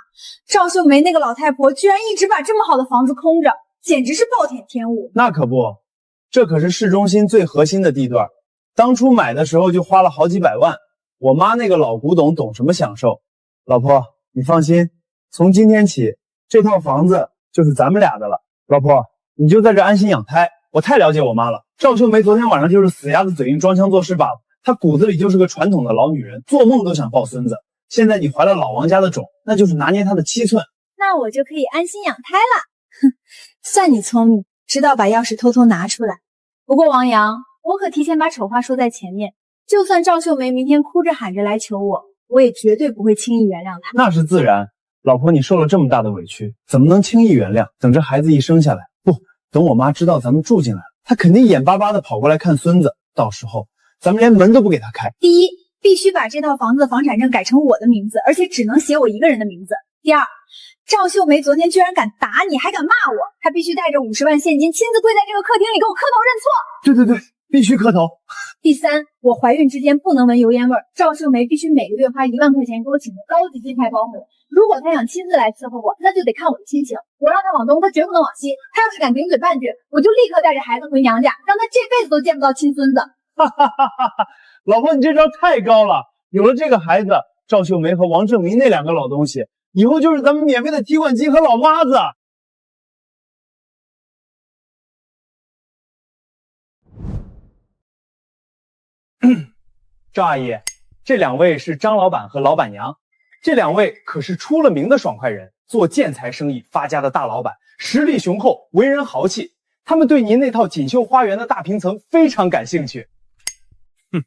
A: 赵秀梅那个老太婆居然一直把这么好的房子空着，简直是暴殄天物。
E: 那可不，这可是市中心最核心的地段，当初买的时候就花了好几百万。我妈那个老古董懂什么享受？老婆，你放心，从今天起，这套房子就是咱们俩的了。老婆，你就在这安心养胎。我太了解我妈了，赵秀梅昨天晚上就是死鸭子嘴硬装腔作势罢了，她骨子里就是个传统的老女人，做梦都想抱孙子。现在你怀了老王家的种，那就是拿捏她的7寸。
A: 那我就可以安心养胎了。哼，算你聪明，知道把钥匙偷偷拿出来。不过王阳，我可提前把丑话说在前面，就算赵秀梅明天哭着喊着来求我，我也绝对不会轻易原谅她。
E: 那是自然，老婆你受了这么大的委屈，怎么能轻易原谅？等这孩子一生下来，不，等我妈知道咱们住进来了，她肯定眼巴巴的跑过来看孙子，到时候咱们连门都不给她开。
A: 第一，必须把这套房子的房产证改成我的名字，而且只能写我一个人的名字。第二，赵秀梅昨天居然敢打你，还敢骂我，她必须带着50万现金亲自跪在这个客厅里给我磕头认错。
E: 对，必须磕头。
A: 第三，我怀孕之间不能闻油烟味儿。赵秀梅必须每个月花1万块钱给我请个高级金牌保姆。如果她想亲自来伺候我，那就得看我的心情。我让她往东，她绝不能往西。她要是敢顶嘴半句，我就立刻带着孩子回娘家，让她这辈子都见不到亲孙子。
E: 哈哈哈哈哈！老婆，你这招太高了。有了这个孩子，赵秀梅和王正明那2个老东西，以后就是咱们免费的提款机和老妈子。赵阿姨，这2位是张老板和老板娘，这2位可是出了名的爽快人，做建材生意发家的大老板，实力雄厚，为人豪气。他们对您那套锦绣花园的大平层非常感兴趣。
P: 哼，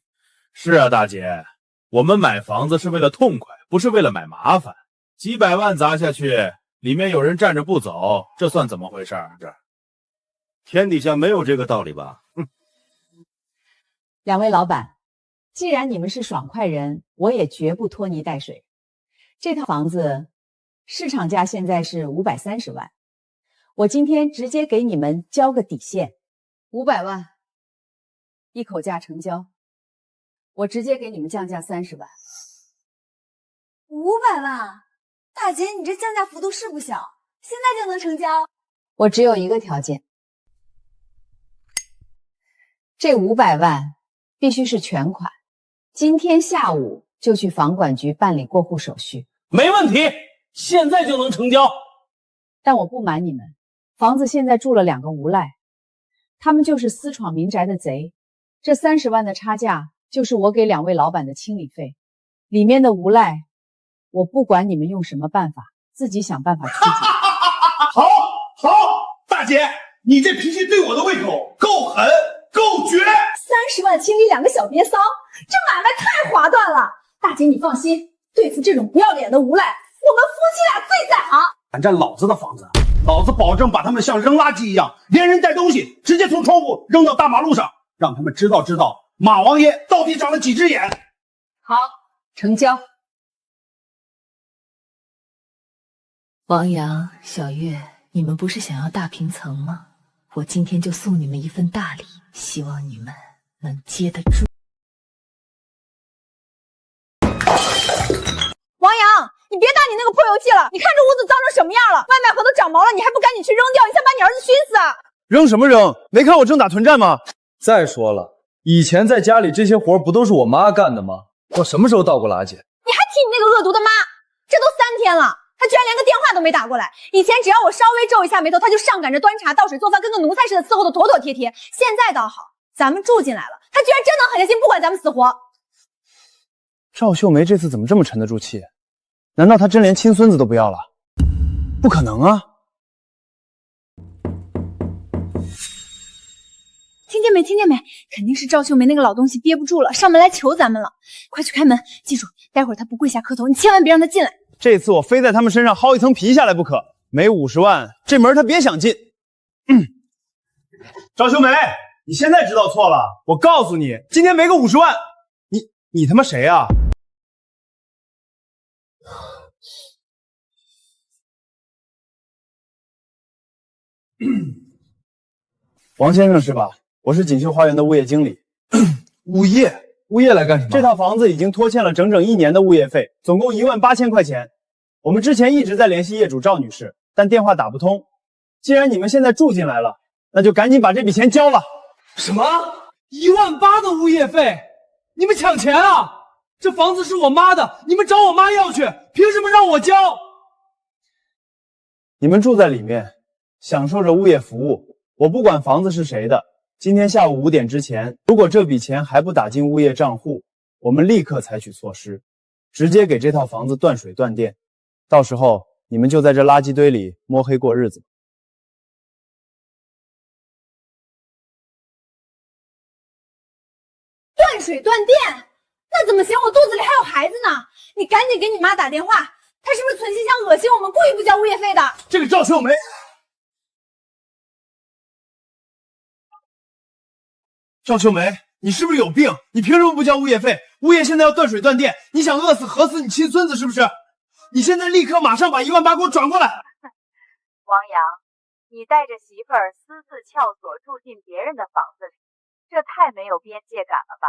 P: 是啊，大姐，我们买房子是为了痛快，不是为了买麻烦。几百万砸下去，里面有人站着不走，这算怎么回事？
R: 天底下没有这个道理吧？哼。
B: 2位老板，既然你们是爽快人，我也绝不拖泥带水。这套房子市场价现在是530万，我今天直接给你们交个底线，500万，一口价成交。我直接给你们降价30万。
A: 500万，大姐，你这降价幅度是不小，现在就能成交？
B: 我只有一个条件，这500万必须是全款，今天下午就去房管局办理过户手续。
K: 没问题，现在就能成交。
B: 但我不瞒你们，房子现在住了2个无赖，他们就是私闯民宅的贼。这30万的差价就是我给2位老板的清理费，里面的无赖，我不管你们用什么办法，自己想办法出去。
K: 好，大姐，你这脾气对我的胃口够狠够绝。
A: 30万清理2个小瘪骚，这买卖太划算了。大姐你放心，对付这种不要脸的无赖，我们夫妻俩最在行。
K: 敢占老子的房子，老子保证把他们像扔垃圾一样，连人带东西直接从窗户扔到大马路上，让他们知道马王爷到底长了几只眼。
B: 好，成交。
I: 王阳、小月，你们不是想要大平层吗？我今天就送你们一份大礼，希望你们能接得住。
A: 王阳，你别打你那个破油器了，你看这屋子脏成什么样了，外卖盒都长毛了，你还不赶紧去扔掉，你想把你儿子熏死啊！
E: 扔什么扔？没看我正打团战吗？
D: 再说了，以前在家里这些活不都是我妈干的吗？我什么时候倒过垃圾？
A: 你还提你那个恶毒的妈？这都3天了，他居然连个电话都没打过来。以前只要我稍微皱一下眉头，他就上赶着端茶倒水做饭，跟个奴才似的伺候的妥妥帖帖。现在倒好，咱们住进来了，他居然真能狠下心不管咱们死活。
E: 赵秀梅这次怎么这么沉得住气？难道她真连亲孙子都不要了？不可能啊！
A: 听见没？听见没？肯定是赵秀梅那个老东西憋不住了，上门来求咱们了。快去开门！记住，待会儿他不跪下磕头，你千万别让他进来。
E: 这次我非在他们身上薅一层皮下来不可。没50万，这门他别想进。赵秀梅，你现在知道错了。我告诉你，今天没个50万，你他妈谁啊？王先生是吧？我是锦绣花园的物业经理。物业来干什么？这套房子已经拖欠了整整1年的物业费，总共18000块钱。我们之前一直在联系业主赵女士，但电话打不通。既然你们现在住进来了，那就赶紧把这笔钱交了。
K: 什么？18000的物业费？你们抢钱啊！这房子是我妈的，你们找我妈要去，凭什么让我交？
E: 你们住在里面，享受着物业服务，我不管房子是谁的。今天下午5点之前，如果这笔钱还不打进物业账户，我们立刻采取措施，直接给这套房子断水断电。到时候你们就在这垃圾堆里摸黑过日子。
A: 断水断电？那怎么行？我肚子里还有孩子呢！你赶紧给你妈打电话，她是不是存心想恶心我们，故意不交物业费的？
K: 这个赵秀梅，
E: 赵秀梅，你是不是有病？你凭什么不交物业费？物业现在要断水断电，你想饿死喝死你亲孙子是不是？你现在立刻马上把18000给我转过来！
N: 王阳，你带着媳妇儿私自撬锁住进别人的房子里，这太没有边界感了吧？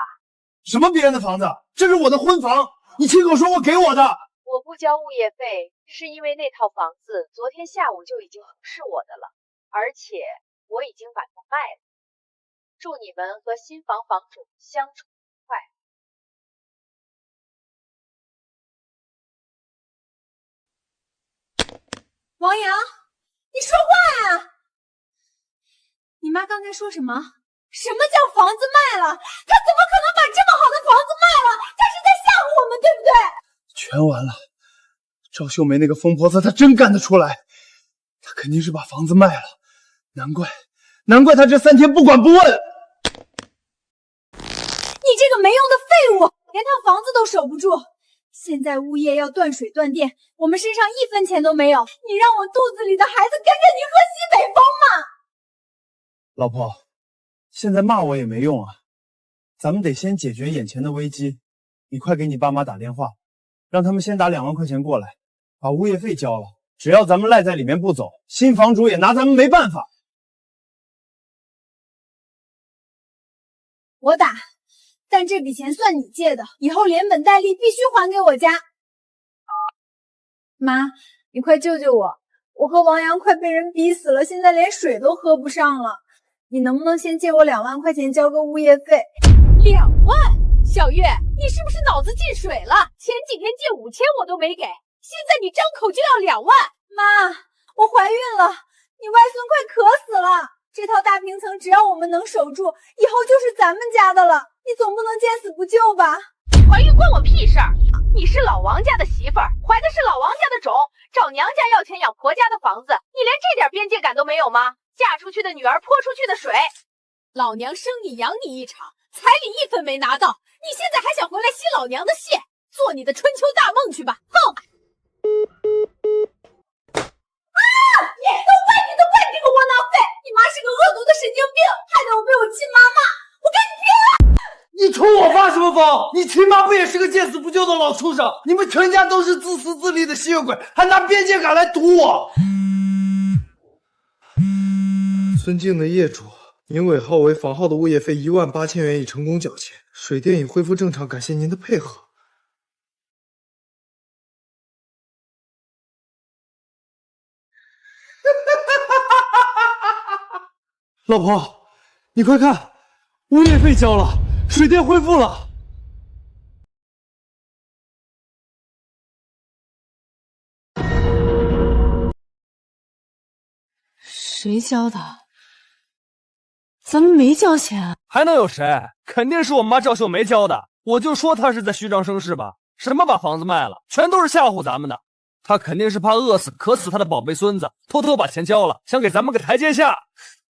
K: 什么别人的房子？这是我的婚房，你亲口说过给我的。
G: 我不交物业费，是因为那套房子昨天下午就已经是我的了，而且我已经把它卖了。祝你们和新房房主相处愉快。
A: 王阳，你说话呀！你妈刚才说什么？什么叫房子卖了？她怎么可能把这么好的房子卖了？她是在吓唬我们，对不对？
K: 全完了！赵秀梅那个疯婆子，她真干得出来！她肯定是把房子卖了，难怪她这3天不管不问。
A: 你这个没用的废物，连套房子都守不住。现在物业要断水断电，我们身上1分钱都没有，你让我肚子里的孩子跟着你喝西北风吗？
E: 老婆，现在骂我也没用啊，咱们得先解决眼前的危机。你快给你爸妈打电话，让他们先打2万块钱过来，把物业费交了。只要咱们赖在里面不走，新房主也拿咱们没办法。
A: 我打，但这笔钱算你借的，以后连本带利必须还给我家。妈，你快救救我！我和王阳快被人逼死了，现在连水都喝不上了。你能不能先借我2万块钱交个物业费？2万？小月，你是不是脑子进水了？前几天借5000我都没给，现在你张口就要2万。妈，我怀孕了，你外孙快渴死了。这套大平层只要我们能守住，以后就是咱们家的了。你总不能见死不救吧？
G: 怀孕关我屁事儿！你是老王家的媳妇儿，怀的是老王家的种，找娘家要钱养婆家的房子，你连这点边界感都没有吗？嫁出去的女儿泼出去的水，老娘生你养你一场，彩礼1分没拿到，你现在还想回来吸老娘的血，做你的春秋大梦去吧！哼！你都怪这个窝囊废！你妈是个恶毒的神经病，害得我被我亲妈骂，我跟你拼了！
K: 你冲我发什么疯？你亲妈不也是个见死不救的老畜生？你们全家都是自私自利的吸血鬼，还拿边界感来堵我！
S: 尊敬的业主，您尾号为房号的物业费18000元已成功缴钱，水电已恢复正常，感谢您的配合。
K: 老婆，你快看，物业费交了，水电恢复了。
L: 谁交的？咱们没交钱，
F: 还能有谁？肯定是我妈赵秀梅交的。我就说她是在虚张声势吧，什么把房子卖了，全都是吓唬咱们的。她肯定是怕饿死渴死她的宝贝孙子，偷偷把钱交了，想给咱们个台阶下。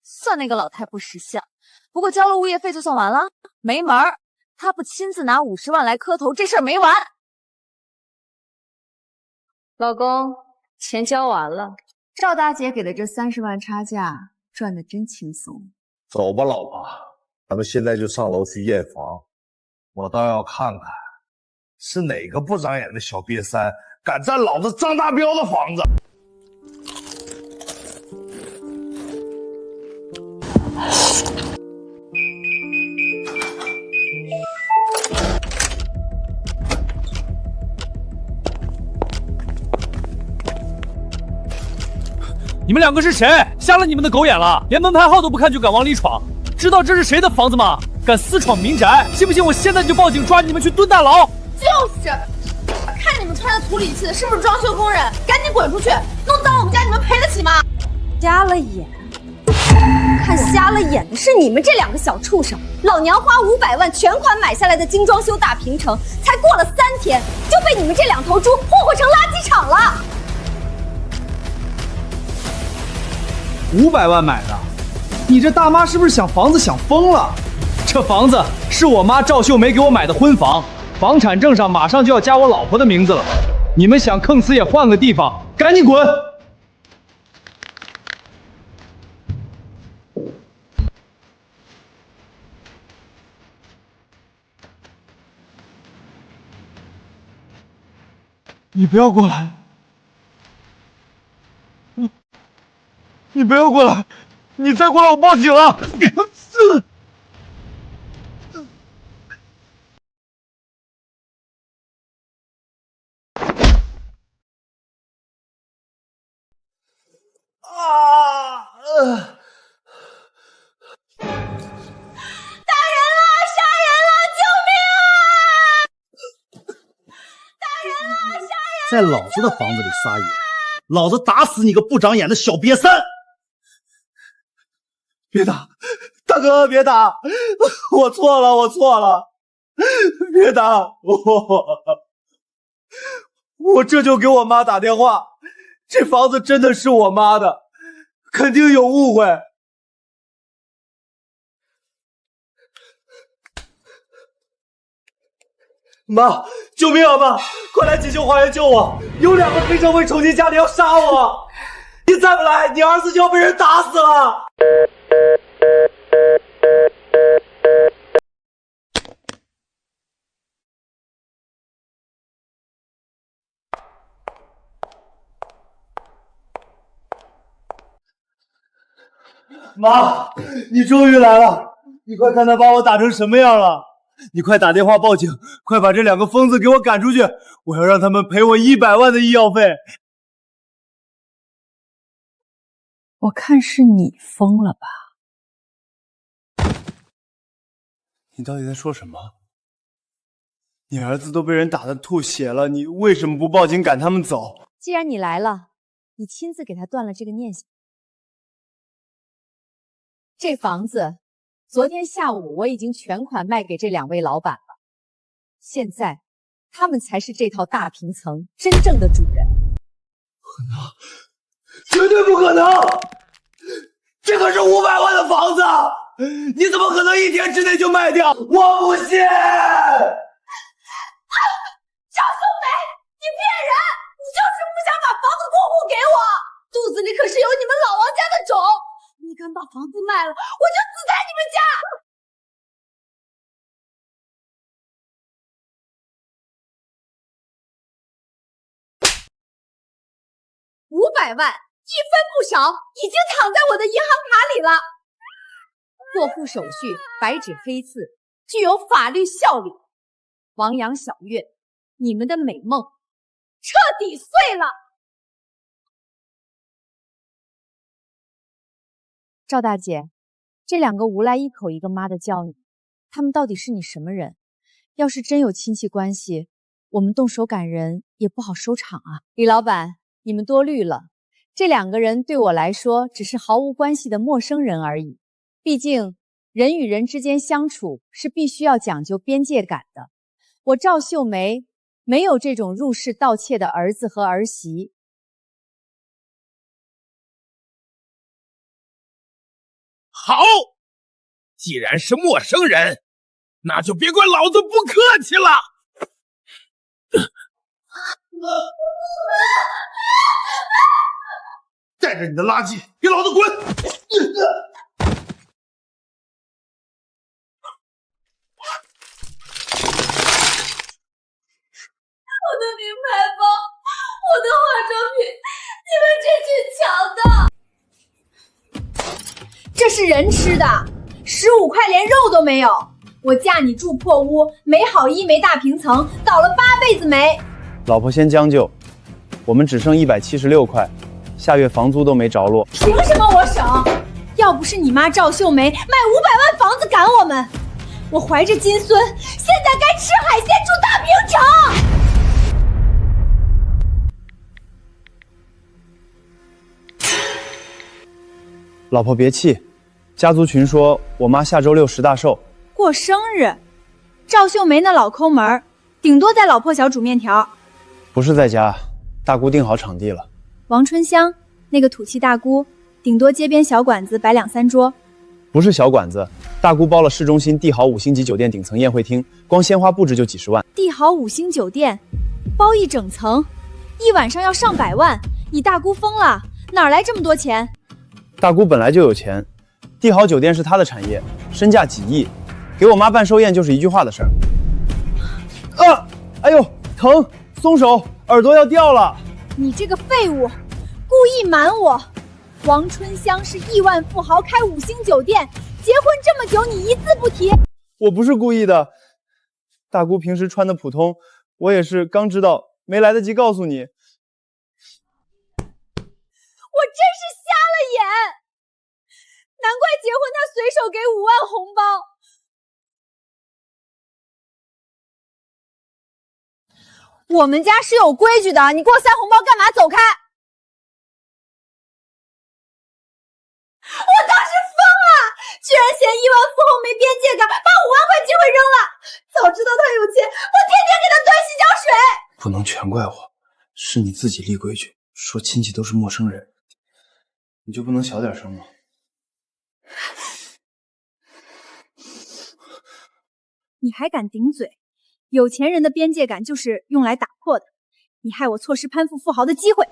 T: 算那个老太不识相，不过交了物业费就算完了？没门儿！他不亲自拿50万来磕头，这事儿没完。
G: 老公，钱交完了，赵大姐给的这30万差价赚的真轻松。
R: 走吧，老婆，咱们现在就上楼去验房。我倒要看看，是哪个不长眼的小瘪三敢占老子张大彪的房子。
F: 你们2个是谁？瞎了你们的狗眼了？连门牌号都不看就敢往里闯，知道这是谁的房子吗？敢私闯民宅，信不信我现在就报警抓你们去蹲大牢？
H: 就是，看你们穿着土里气的，是不是装修工人？赶紧滚出去！弄脏我们家，你们赔得起吗？
T: 瞎了眼，看瞎了眼的是你们这2个小畜生！老娘花500万全款买下来的精装修大平层，才过了3天，就被你们这2头猪霍霍成垃圾场了。
F: 500万买的，你这大妈是不是想房子想疯了？这房子是我妈赵秀梅给我买的婚房，房产证上马上就要加我老婆的名字了。你们想坑死也换个地方，赶紧滚！
K: 你不要过来！你不要过来！你再过来，我报警了！
H: 人了！杀人了！救命啊！大人了！杀人！
K: 在老子的房子里撒野，老子打死你个不长眼的小瘪三！别打，大哥别打，我错了，我错了，别打我这就给我妈打电话，这房子真的是我妈的，肯定有误会。妈，救命啊妈！快来锦绣花园救我！有2个黑社会冲进家里要杀我！你再不来，你儿子就要被人打死了！妈，你终于来了！你快看他把我打成什么样了！你快打电话报警，快把这2个疯子给我赶出去！我要让他们赔我100万的医药费。
L: 我看是你疯了吧？
E: 你到底在说什么？你儿子都被人打得吐血了，你为什么不报警赶他们走？
B: 既然你来了，你亲自给他断了这个念想。这房子，昨天下午我已经全款卖给这2位老板了，现在他们才是这套大平层真正的主人。
K: 绝对不可能！这可是500万的房子，你怎么可能1天之内就卖掉？我不信！
H: 赵秀梅，你骗人！你就是不想把房子过户给我，肚子里可是有你们老王家的种！你敢把房子卖了，我就死在你们家！500万，一分不少，已经躺在我的银行卡里了。
B: 过户手续白纸黑字，具有法律效力。王阳、小月，你们的美梦
H: 彻底碎了。
B: 赵大姐，这2个无赖一口一个妈的叫你，他们到底是你什么人？要是真有亲戚关系，我们动手赶人也不好收场啊。李老板，你们多虑了，这2个人对我来说只是毫无关系的陌生人而已。毕竟人与人之间相处是必须要讲究边界感的。我赵秀梅没有这种入室盗窃的儿子和儿媳。
P: 好，既然是陌生人，那就别怪老子不客气了。
K: 带着你的垃圾，给老子滚！
H: 我的名牌包，我的化妆品，你们这群强盗！
A: 这是人吃的，15块连肉都没有。我嫁你住破屋，没好衣没大平层，倒了8辈子霉。
E: 老婆先将就，我们只剩176块，下月房租都没着落。
A: 凭什么我省？要不是你妈赵秀梅卖500万房子赶我们，我怀着金孙，现在该吃海鲜住大平城。
E: 老婆别气，家族群说我妈下周610大寿，
A: 过生日。赵秀梅那老抠门，顶多在老破小煮面条。
E: 不是在家，大姑订好场地了。
A: 王春香那个土气大姑，顶多街边小馆子摆2、3桌。
E: 不是小馆子，大姑包了市中心帝豪5星级酒店顶层宴会厅，光鲜花布置就几10万。
A: 帝豪5星酒店包一整层，1晚上要上100万，你大姑疯了？哪来这么多钱？
E: 大姑本来就有钱，帝豪酒店是她的产业，身价几亿，给我妈办寿宴就是一句话的事儿。啊！哎呦，疼！松手，耳朵要掉了！
A: 你这个废物，故意瞒我！王春香是亿万富豪，开5星酒店，结婚这么久你一字不提。
E: 我不是故意的，大姑平时穿的普通，我也是刚知道，没来得及告诉你。
H: 我真是瞎了眼！
T: 有给5万红包。我们家是有规矩的，你给我塞红包干嘛？走开！我当时疯了，居然嫌亿万富翁没边界感，把5万块机会扔了。早知道他有钱，我天天给他端洗脚水。
E: 不能全怪我，是你自己立规矩，说亲戚都是陌生人，你就不能小点声吗？
A: 你还敢顶嘴？有钱人的边界感就是用来打破的。你害我错失攀附富豪的机会。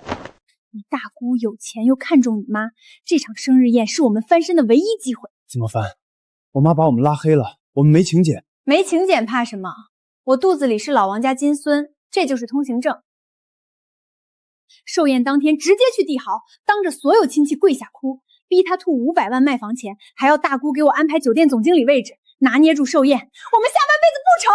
A: 你大姑有钱又看重你妈，这场生日宴是我们翻身的唯一机会。
E: 怎么翻？我妈把我们拉黑了，我们没请柬。
A: 没请柬怕什么？我肚子里是老王家金孙，这就是通行证。寿宴当天直接去帝豪，当着所有亲戚跪下哭，逼他吐500万卖房钱，还要大姑给我安排酒店总经理位置，拿捏住寿宴，我们下半辈子不愁。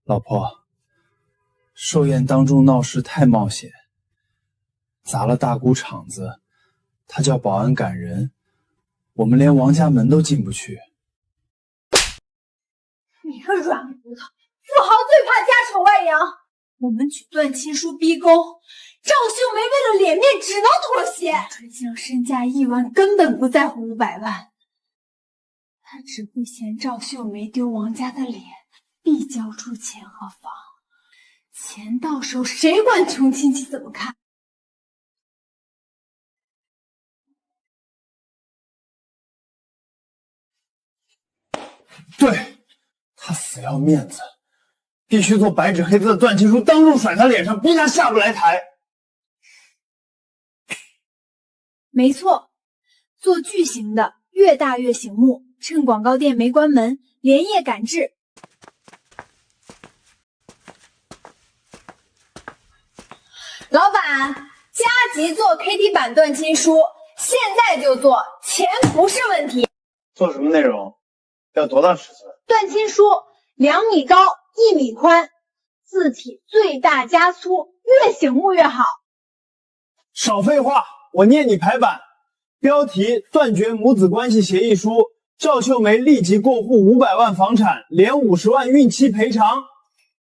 E: 老婆，寿宴当众闹事太冒险，砸了大姑场子，他叫保安赶人，我们连王家门都进不去。
A: 你个软骨头，富豪最怕家丑外扬。我们举断亲书逼宫，赵秀梅为了脸面只能妥协。春香身价1万，根本不在乎500万，他只会嫌赵秀梅丢王家的脸，必交出钱和房。钱到手，谁管穷亲戚怎么看？
E: 对，他死要面子，必须做白纸黑字的断亲书，当众甩他脸上，逼他下不来台。
A: 没错，做巨型的，越大越醒目。趁广告店没关门，连夜赶制。老板，加急做 KT 版断亲书，现在就做，钱不是问题。
E: 做什么内容？要多大尺寸？
A: 断亲书2米高，1米宽，字体最大加粗，越醒目越好。
E: 少废话，我念你排版。标题：断绝母子关系协议书，赵秀梅立即过户500万房产，连50万孕期赔偿。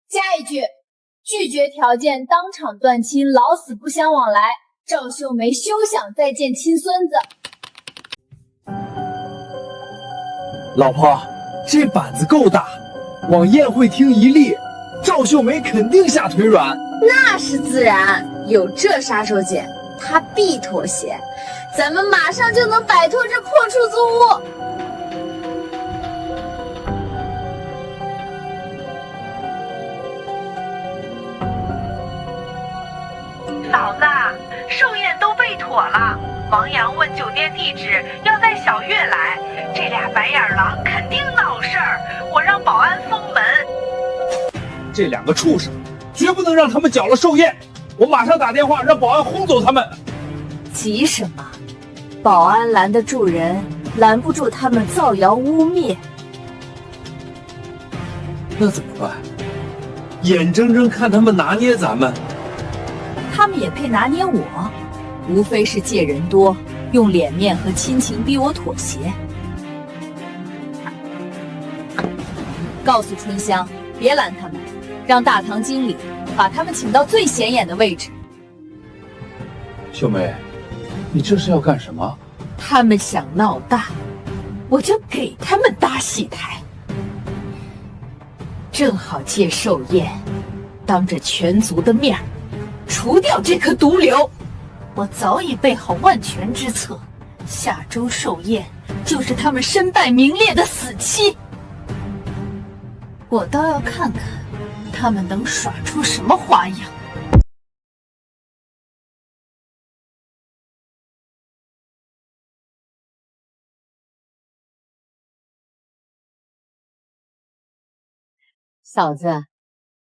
A: 加一句，拒绝条件，当场断亲，老死不相往来。赵秀梅休想再见亲孙子。
E: 老婆，这板子够大，往宴会厅一立，赵秀梅肯定下腿软。
M: 那是自然，有这杀手锏，他必妥协。咱们马上就能摆脱这破出租屋。
G: 嫂子，寿宴都备妥了。王阳问酒店地址，要带小月来。这俩白眼狼肯定闹事儿，我让保安封门。
F: 这2个畜生，绝不能让他们搅了寿宴。我马上打电话让保安轰走他们。
I: 急什么？保安拦得住人，拦不住他们造谣污蔑。
J: 那怎么办？眼睁睁看他们拿捏咱们。
I: 他们也配拿捏我？无非是借人多，用脸面和亲情逼我妥协。告诉春香，别拦他们，让大堂经理把他们请到最显眼的位置。
C: 秀梅，你这是要干什么？
I: 他们想闹大，我就给他们搭戏台，正好借寿宴，当着全族的面除掉这颗毒瘤。我早已备好万全之策，下周寿宴就是他们身败名裂的死期。我倒要看看他们能耍出什么花样。
L: 嫂子，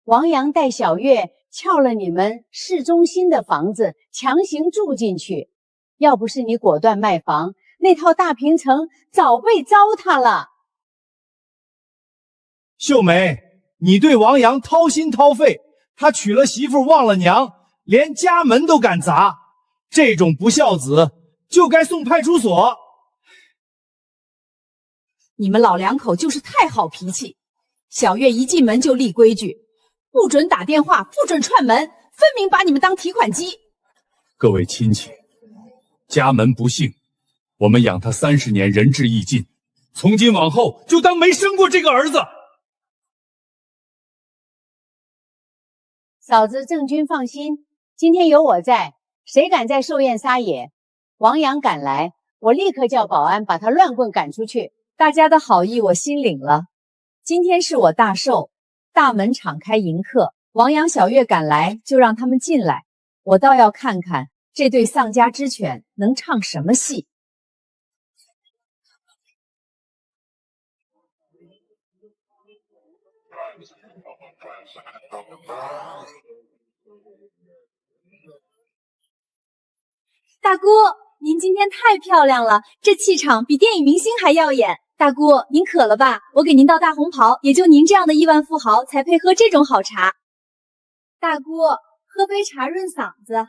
L: 王阳带小月撬了你们市中心的房子，强行住进去。要不是你果断卖房，那套大平层早被糟蹋了。
E: 秀梅，你对王阳掏心掏肺，
K: 他娶了媳妇忘了娘，连家门都敢砸，这种不孝子就该送派出所。
L: 你们老两口就是太好脾气，小月一进门就立规矩，不准打电话，不准串门，分明把你们当提款机。
C: 各位亲戚，家门不幸，我们养他30年，仁至义尽，从今往后就当没生过这个儿子。
B: 嫂子，郑军放心，今天有我在，谁敢在寿宴撒野？王阳赶来，我立刻叫保安把他乱棍赶出去。大家的好意我心领了。今天是我大寿，大门敞开迎客，王阳、小月赶来，就让他们进来。我倒要看看这对丧家之犬能唱什么戏。
A: 大姑，您今天太漂亮了，这气场比电影明星还耀眼。大姑，您渴了吧？我给您倒大红袍，也就您这样的亿万富豪才配喝这种好茶。大姑，喝杯茶润嗓子。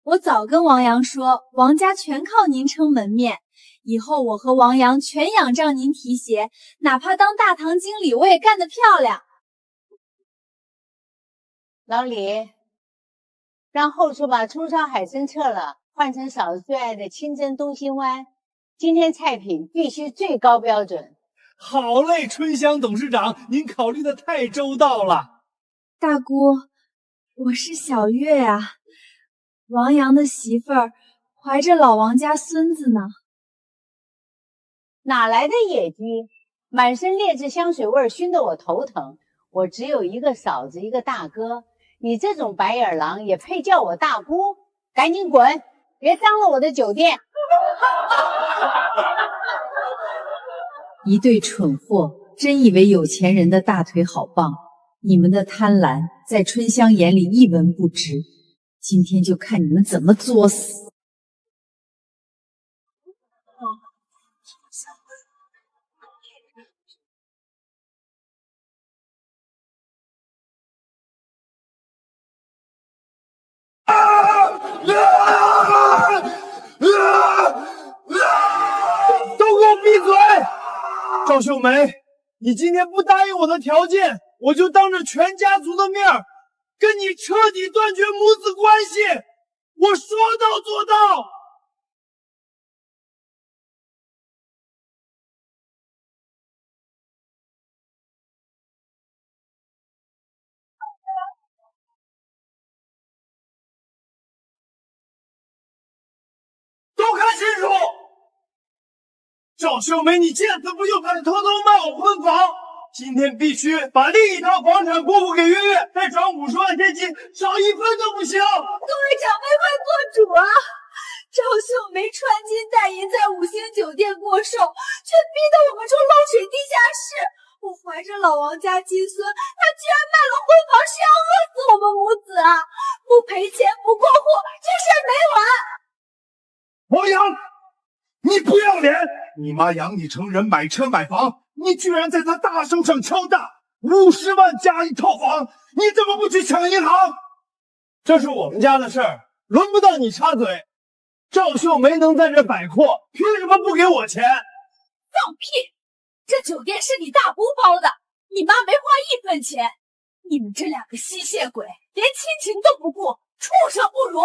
A: 我早跟王阳说，王家全靠您撑门面，以后我和王阳全仰仗您提携，哪怕当大堂经理我也干得漂亮。
B: 老李，让后厨把葱烧海参撤了，换成嫂子最爱的清蒸东星湾。今天菜品必须最高标准。
K: 好嘞，春香董事长，您考虑的太周到了。
A: 大姑，我是小月啊，王阳的媳妇儿，怀着老王家孙子呢。
B: 哪来的野鸡？满身劣质香水味，熏得我头疼。我只有一个嫂子，一个大哥，你这种白眼狼也配叫我大姑？赶紧滚，别脏了我的酒店。一对蠢货，真以为有钱人的大腿好棒，你们的贪婪在春香眼里一文不值。今天就看你们怎么作死。
K: 都给我闭嘴！赵秀梅，你今天不答应我的条件，我就当着全家族的面跟你彻底断绝母子关系。我说到做到。都看清楚！赵秀梅，你见死不救，还偷偷卖我婚房！今天必须把另一套房产过户给月月，再转50万现金，少1分都不行！
H: 各位长辈快做主啊！赵秀梅穿金戴银在5星酒店过寿，却逼得我们住漏水地下室。我怀着老王家金孙，他居然卖了婚房，是要饿死我们母子啊！不赔钱不过户，这事儿没完！
K: 王阳，你不要脸！你妈养你成人，买车买房，你居然在她大手上敲诈，50万加一套房，你怎么不去抢银行？这是我们家的事儿，轮不到你插嘴。赵秀梅能在这摆阔，凭什么不给我钱？
H: 放屁！这酒店是你大姑包的，你妈没花1分钱。你们这2个吸血鬼，连亲情都不顾，畜生不如！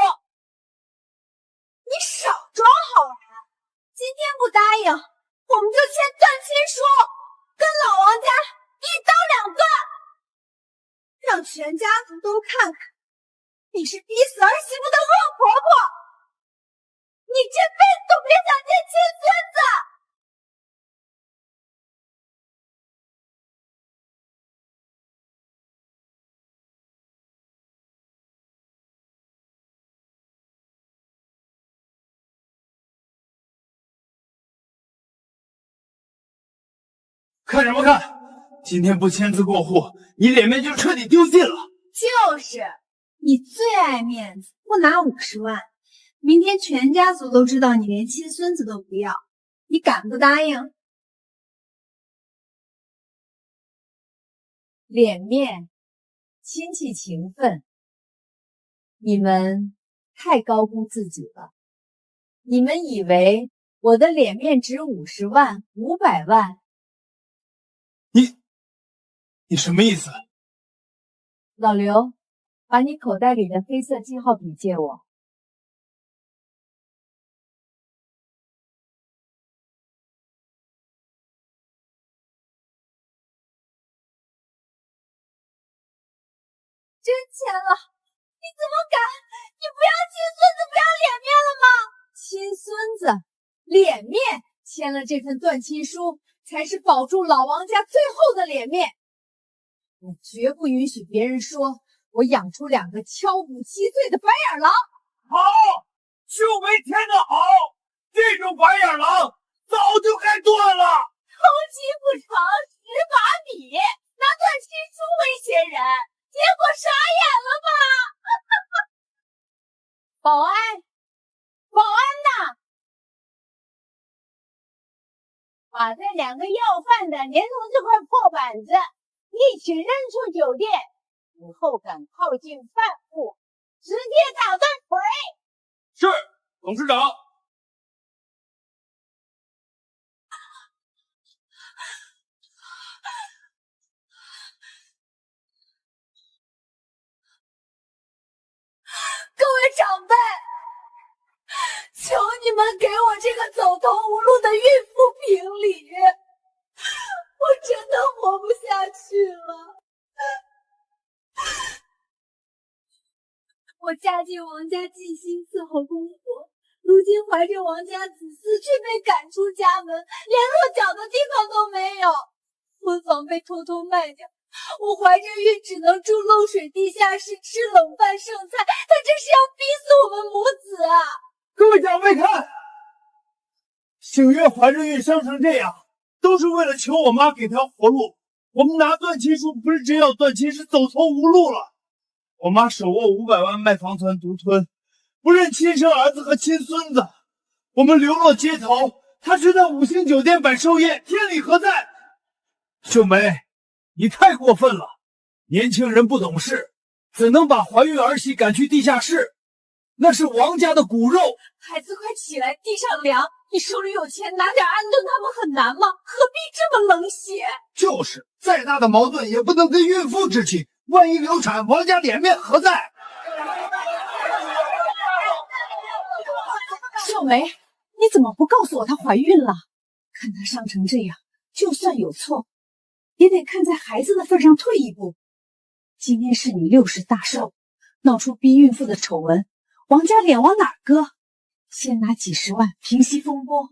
H: 你少装好人！今天不答应，我们就签断亲书，跟老王家一刀两断，让全家族都看看你是逼死儿媳妇的恶婆婆！你这辈子都别想见亲孙子！
K: 看什么看？今天不签字过户，你脸面就彻底丢尽了。
A: 就是，你最爱面子，不拿50万，明天全家族都知道你连亲孙子都不要，你敢不答应？
B: 脸面
L: 亲戚情分，你们太高估自己了。你们以为我的脸面值50万、500万？
K: 你什么意思？
L: 老刘，把你口袋里的黑色记号笔借我。
H: 真签了！你怎么敢？你不要亲孙子不要脸面了吗？
L: 亲孙子，脸面，签了这份断亲书，才是保住老王家最后的脸面。我绝不允许别人说我养出2个敲骨7岁的白眼狼。
K: 好，秀梅填得好，这种白眼狼早就该断了。
H: 偷鸡不成蚀把米，拿断亲书威胁人，结果傻眼了吧？
L: 保安，保安呐，把这2个要饭的连同这块破板子一起扔出酒店，以后敢靠近饭铺，直接打断腿。
K: 是，董事长。
H: 各位长辈，求你们给我这个走投无路的孕妇评理，我真的活不下去了。我嫁进王家尽心伺候公婆，如今怀着王家子嗣却被赶出家门，连落脚的地方都没有。婚房被偷偷卖掉，我怀着孕只能住漏水地下室，吃冷饭剩菜，他这是要逼死我们母子啊！
K: 各位长辈看，醒月怀着孕伤成这样，都是为了求我妈给条活路。我们拿断亲书不是真要断亲，是走投无路了。我妈手握500万卖房团独吞，不认亲生儿子和亲孙子，我们流落街头，她却在5星酒店摆寿宴，天理何在？秀梅，你太过分了！年轻人不懂事，怎能把怀孕儿媳赶去地下室？那是王家的骨肉。
H: 孩子快起来，地上凉！你手里有钱，拿点安顿他们很难吗？何必这么冷血？
R: 就是，再大的矛盾也不能跟孕妇置气，万一流产，王家脸面何在？
L: 秀梅，你怎么不告诉我她怀孕了？看她伤成这样，就算有错，也得看在孩子的份上退一步。今天是你60大寿，闹出逼孕妇的丑闻，王家脸往哪儿搁？先拿几10万平息风波。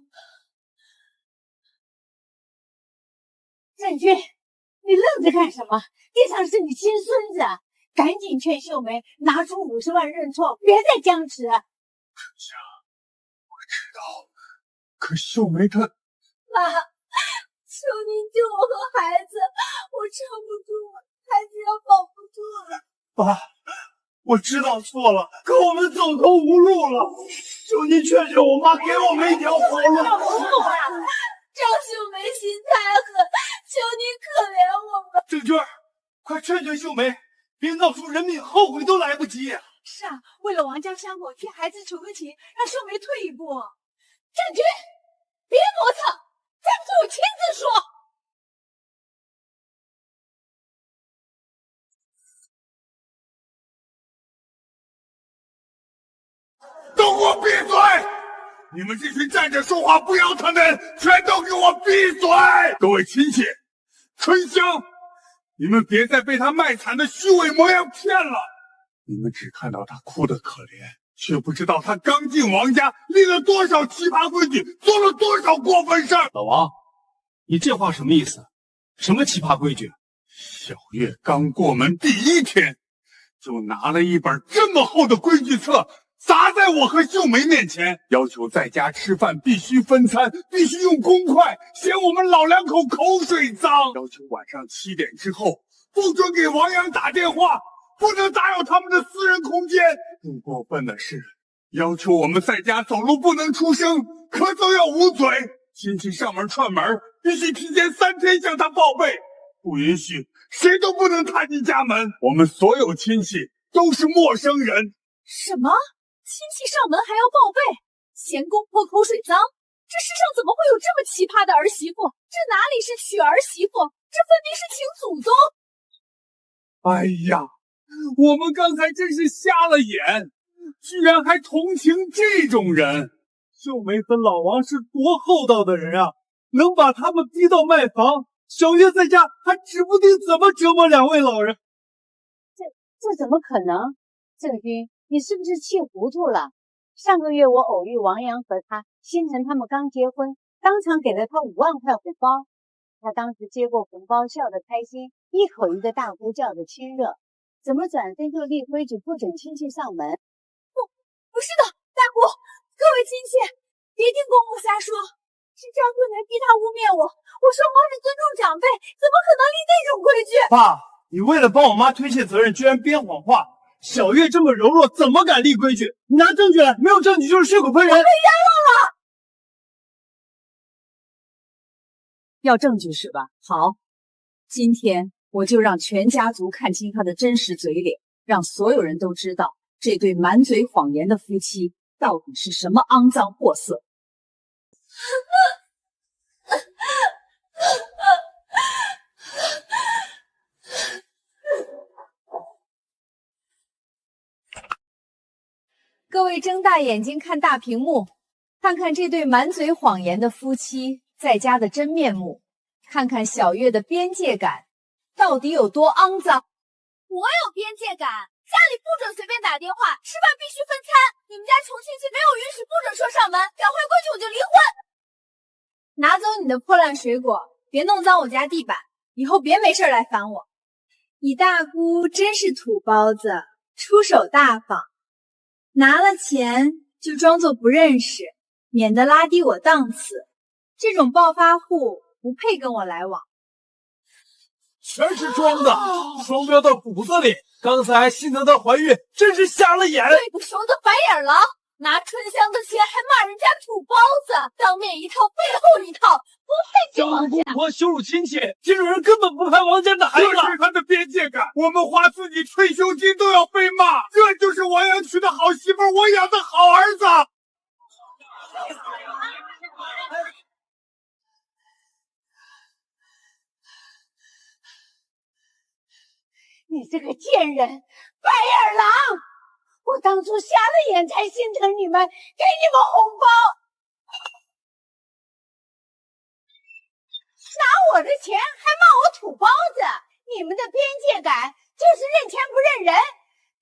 L: 振军，你愣着干什么？地上是你亲孙子，赶紧劝秀梅拿出50万认错，别再僵持。
C: 春香，我知道，可秀梅她……
H: 妈，求您救我和孩子，我撑不住了，孩子要保不住了。
K: 爸，我知道错了，可我们走投无路了，求您劝劝我妈，给我们一条活路。
H: 赵秀梅心太狠，求您可怜我们。
K: 郑娟，快劝劝秀梅，别闹出人命，后悔都来不及。
L: 是啊，为了王家香火，替孩子求个情，让秀梅退一步。振军，别磨蹭，再不我亲自说。
R: 都给我闭嘴！你们这群站着说话不腰疼的人，全都给我闭嘴！各位亲戚，春香，你们别再被他卖惨的虚伪模样骗了。你们只看到他哭得可怜，却不知道他刚进王家，立了多少奇葩规矩，做了多少过分事儿。
K: 老王，你这话什么意思？什么奇葩规矩？
R: 小月刚过门第1天，就拿了一本这么厚的规矩册，砸在我和秀梅面前，要求在家吃饭必须分餐，必须用公筷，嫌我们老两口口水脏，要求晚上7点之后不准给王阳打电话，不能打扰他们的私人空间。更过分的是，要求我们在家走路不能出声，咳嗽要捂嘴，亲戚上门串门必须提前3天向他报备，不允许谁都不能踏进家门。我们所有亲戚都是陌生人。
H: 什么？亲戚上门还要报备？嫌公婆口水脏？这世上怎么会有这么奇葩的儿媳妇？这哪里是娶儿媳妇，这分明是请祖宗！
R: 哎呀，我们刚才真是瞎了眼，居然还同情这种人。
K: 秀梅和老王是多厚道的人啊，能把他们逼到卖房。小月在家还指不定怎么折磨2位老人。
L: 这怎么可能？郑军，你是不是气糊涂了？上个月我偶遇王阳和新晨他们刚结婚，当场给了他5万块红包。他当时接过红包，笑得开心，一口一个大呼叫的亲热。怎么转身就立规矩不准亲戚上门？
H: 不是的，大姑，各位亲戚，别听公公瞎说，是张桂梅逼他污蔑我。我双方是尊重长辈，怎么可能立那种规矩？
K: 爸，你为了帮我妈推卸责任，居然编谎话。小月这么柔弱，怎么敢立规矩？你拿证据来，没有证据就是血口喷人。
H: 我被冤枉了。
U: 要证据是吧？好，今天我就让全家族看清他的真实嘴脸，让所有人都知道这对满嘴谎言的夫妻到底是什么肮脏货色。
B: 各位睁大眼睛看大屏幕，看看这对满嘴谎言的夫妻在家的真面目，看看小月的边界感到底有多肮脏。
H: 我有边界感，家里不准随便打电话，吃饭必须分餐。你们家穷亲戚没有允许，不准说上门，搞坏规矩我就离婚。
A: 拿走你的破烂水果，别弄脏我家地板，以后别没事来烦我。你大姑真是土包子，出手大方。拿了钱就装作不认识，免得拉低我档次。这种暴发户不配跟我来往。
K: 全是装的，双标到骨子里。刚才还心疼她怀孕，真是瞎了眼。
H: 对不熟的白眼狼，拿春香的钱还骂人家土包子，当面一套背后一套，不配进王家。
K: 公婆羞辱亲戚，这种人根本不配王家的孩子。
R: 这是他的边界感，我们花自己退休金都要被骂，这就是王阳娶的好媳妇，我养的好儿子。
L: 你这个贱人，白眼狼！我当初瞎了眼才心疼你们，给你们红包，拿我的钱还骂我土包子！你们的边界感就是认钱不认人。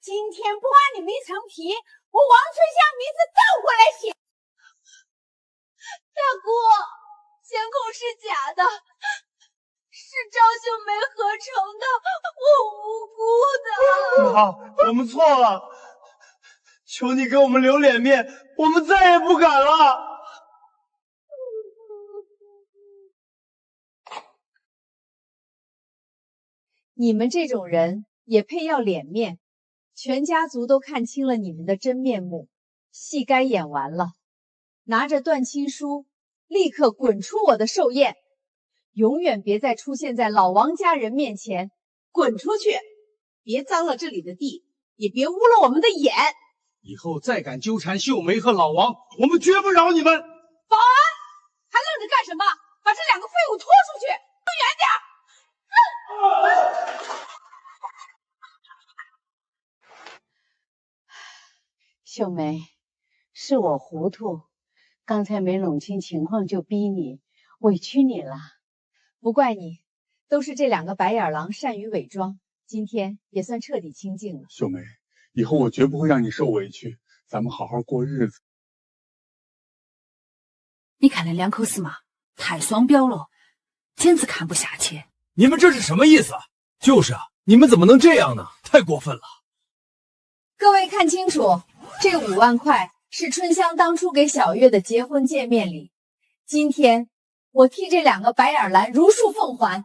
L: 今天剥你们一层皮，我王春香名字倒过来写。
H: 大姑，监控是假的，是张秀梅合成的，我无辜的。
K: 妈，我们错了，求你给我们留脸面，我们再也不敢了。
B: 你们这种人也配要脸面？全家族都看清了你们的真面目，戏该演完了。拿着断亲书，立刻滚出我的寿宴，永远别再出现在老王家人面前。
U: 滚出去！别脏了这里的地，也别污了我们的眼。
K: 以后再敢纠缠秀梅和老王，我们绝不饶你们！
H: 保安，还愣着干什么？把这2个废物拖出去，走远点！
L: 秀梅，是我糊涂，刚才没弄清情况就逼你，委屈你了。
B: 不怪你，都是这2个白眼狼善于伪装，今天也算彻底清静了。
C: 秀梅，以后我绝不会让你受委屈，咱们好好过日子。
U: 你看那2口子嘛，太双标了，简直看不下去。
K: 你们这是什么意思？就是啊，你们怎么能这样呢？太过分了！
B: 各位看清楚，这5万块是春香当初给小月的结婚见面礼，今天我替这2个白眼狼如数奉还。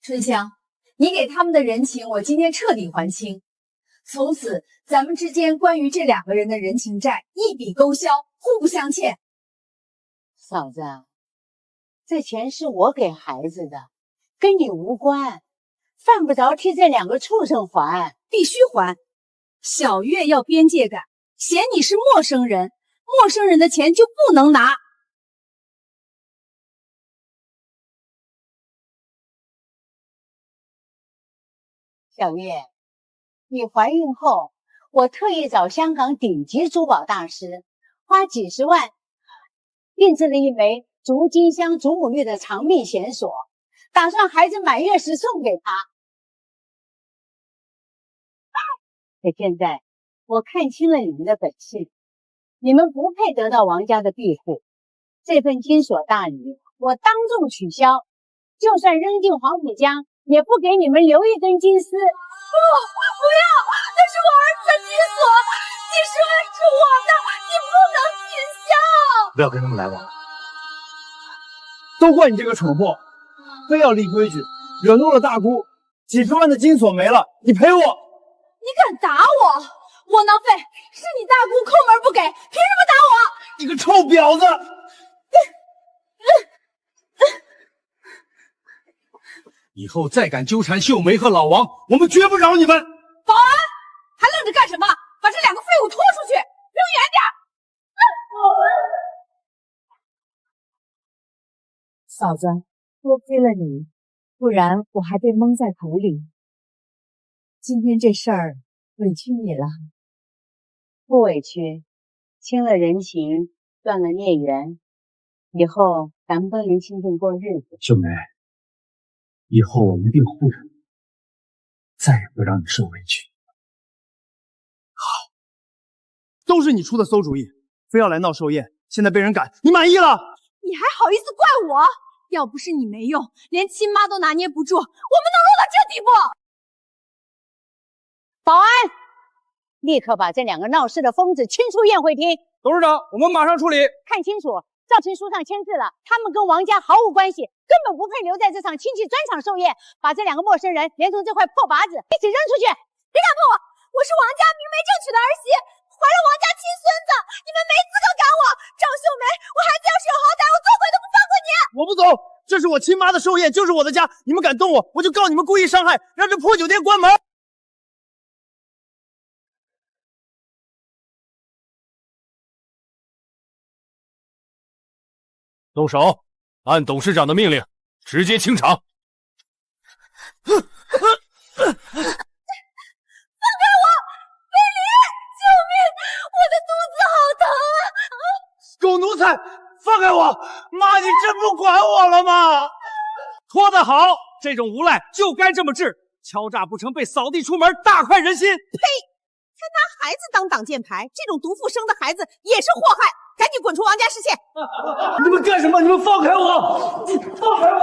B: 春香，你给他们的人情，我今天彻底还清。从此，咱们之间关于这2个人的人情债一笔勾销，互不相欠。
L: 嫂子，这钱是我给孩子的，跟你无关。犯不着替这两个畜生还，
A: 必须还。小月要边界感，嫌你是陌生人，陌生人的钱就不能拿。
L: 小月，你怀孕后，我特意找香港顶级珠宝大师，花几十万定制了一枚竹金镶祖母绿的长命弦锁，打算孩子满月时送给他。可现在我看清了你们的本性，你们不配得到王家的庇护。这份金锁大礼我当众取消，就算扔进黄浦江，也不给你们留一根金丝。
H: 不要，那是我儿子的金锁，你是我的，你不能取消。
E: 不要跟他们来往，都怪你这个蠢货，非要立规矩，惹怒了大姑，几十万的金锁没了，你赔我！
H: 你敢打我？窝囊废，是你大姑抠门不给，凭什么打我？
E: 你个臭婊子！
K: 以后再敢纠缠秀梅和老王，我们绝不饶你们！
H: 保安，还愣着干什么？把这两个废物拖出去，扔远点！
B: 嫂子，多亏了你，不然我还被蒙在鼓里。今天这事儿委屈你了。
L: 不委屈，清了人情，断了孽缘，以后咱们都能清静过日子。
K: 秀梅，以后我一定护着你，再也不让你受委屈。
E: 都是你出的馊主意，非要来闹寿宴，现在被人赶，你满意了？
A: 你还好意思怪我？要不是你没用，连亲妈都拿捏不住，我们能落到这地步？
L: 保安，立刻把这两个闹事的疯子清出宴会厅。
F: 董事长，我们马上处理。
L: 看清楚，赵情书上签字了，他们跟王家毫无关系，根本不配留在这场亲戚专场寿宴。把这两个陌生人连同这块破靶子一起扔出去！
H: 别敢碰我！我是王家明媒正娶的儿媳，怀了王家亲孙子，你们没资格赶我！赵秀梅，我孩子要是有好歹，我做鬼都不放过你！
E: 我不走，这是我亲妈的寿宴，就是我的家，你们敢动我，我就告你们故意伤害，让这破酒店关门！
P: 动手！按董事长的命令，直接清场。
H: 放开我！贝离，救命！我的肚子好疼啊！
E: 狗奴才，放开我！妈，你真不管我了吗？
F: 拖得好，这种无赖就该这么治，敲诈不成被扫地出门，大快人心。
A: 呸！还拿孩子当挡箭牌，这种毒妇生的孩子也是祸害，赶紧滚出王家视线！
E: 你们干什么？你们放开我！你放开我！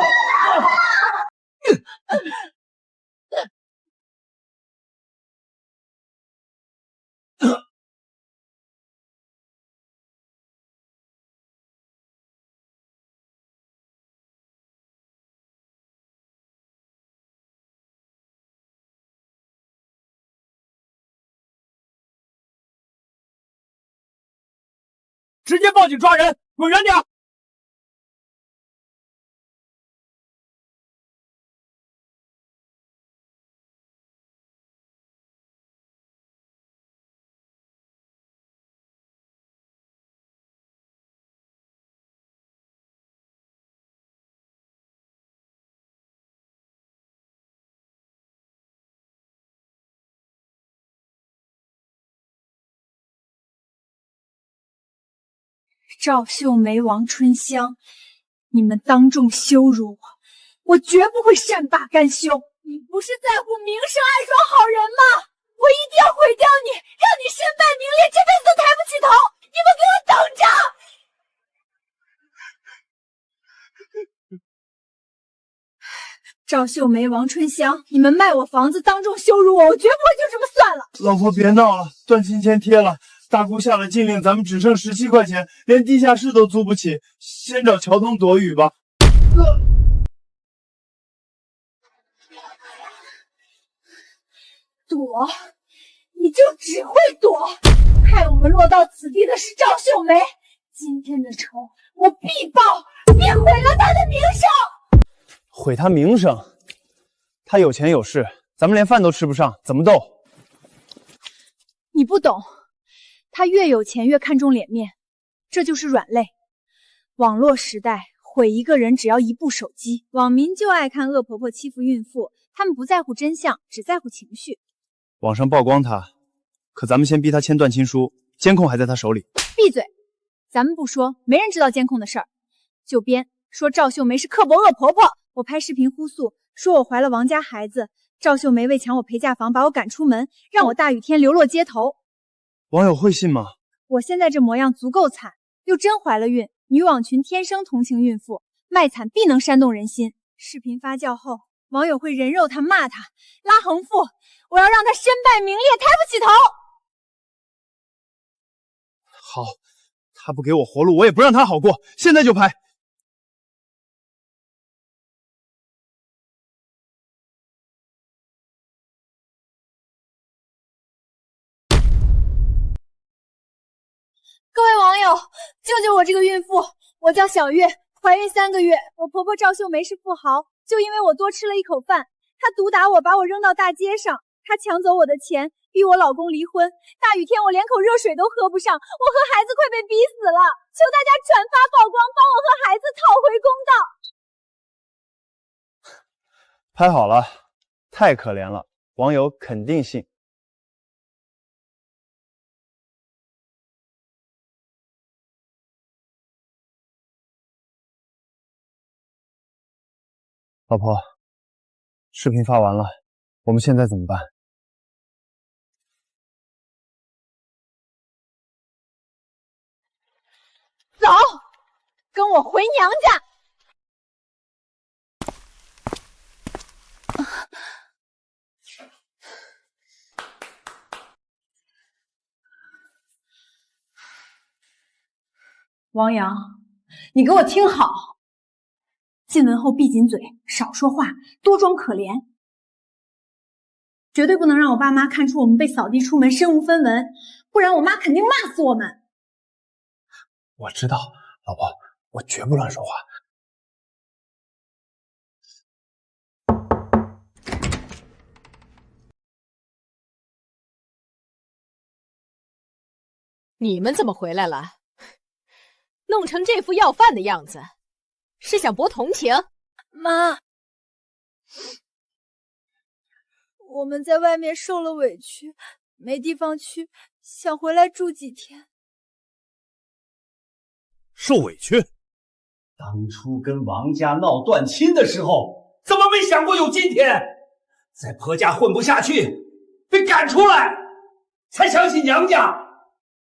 F: 直接报警抓人，滚远点！
A: 赵秀梅、王春香，你们当众羞辱我，我绝不会善罢甘休。
H: 你不是在乎名声爱装好人吗？我一定要毁掉你，让你身败名裂，这辈子都抬不起头！你们给我等着！
A: 赵秀梅、王春香，你们卖我房子，当众羞辱我，我绝不会就这么算了。
E: 老婆别闹了，断亲签贴了，大姑下了禁令，咱们只剩17块钱，连地下室都租不起，先找乔通躲雨吧。
H: 躲，你就只会躲！害我们落到此地的是赵秀梅，今天的仇我必报，必毁了她的名声。
E: 毁她名声？她他有钱有势，咱们连饭都吃不上，怎么斗？
A: 你不懂，他越有钱越看重脸面，这就是软肋。网络时代毁一个人只要一部手机，网民就爱看恶婆婆欺负孕妇，他们不在乎真相，只在乎情绪。
E: 网上曝光他，可咱们先逼他签断亲书，监控还在他手里。
A: 闭嘴！咱们不说，没人知道监控的事儿，就编说赵秀梅是刻薄恶婆婆。我拍视频呼诉，说我怀了王家孩子，赵秀梅为抢我陪嫁房把我赶出门，让我大雨天流落街头。
E: 网友会信吗？
A: 我现在这模样足够惨，又真怀了孕，女网群天生同情孕妇，卖惨必能煽动人心。视频发酵后，网友会人肉他，骂他，拉横幅，我要让他身败名裂，抬不起头。
E: 好，他不给我活路，我也不让他好过，现在就拍。
A: 各位网友，救救我这个孕妇！我叫小月，怀孕3个月。我婆婆赵秀梅是富豪，就因为我多吃了一口饭，她毒打我，把我扔到大街上，她抢走我的钱，逼我老公离婚。大雨天我连口热水都喝不上，我和孩子快被逼死了！求大家转发曝光，帮我和孩子讨回公道。
E: 拍好了，太可怜了，网友肯定信。老婆，视频发完了，我们现在怎么办？
A: 走，跟我回娘家。王阳，你给我听好。进门后闭紧嘴，少说话，多装可怜，绝对不能让我爸妈看出我们被扫地出门，身无分文，不然我妈肯定骂死我们。
F: 我知道，老婆，我绝不乱说话。
O: 你们怎么回来了？弄成这副要饭的样子。是想博同情？
A: 妈，我们在外面受了委屈，没地方去，想回来住几天。
K: 受委屈？当初跟王家闹断亲的时候，怎么没想过有今天？在婆家混不下去，被赶出来，才想起娘家，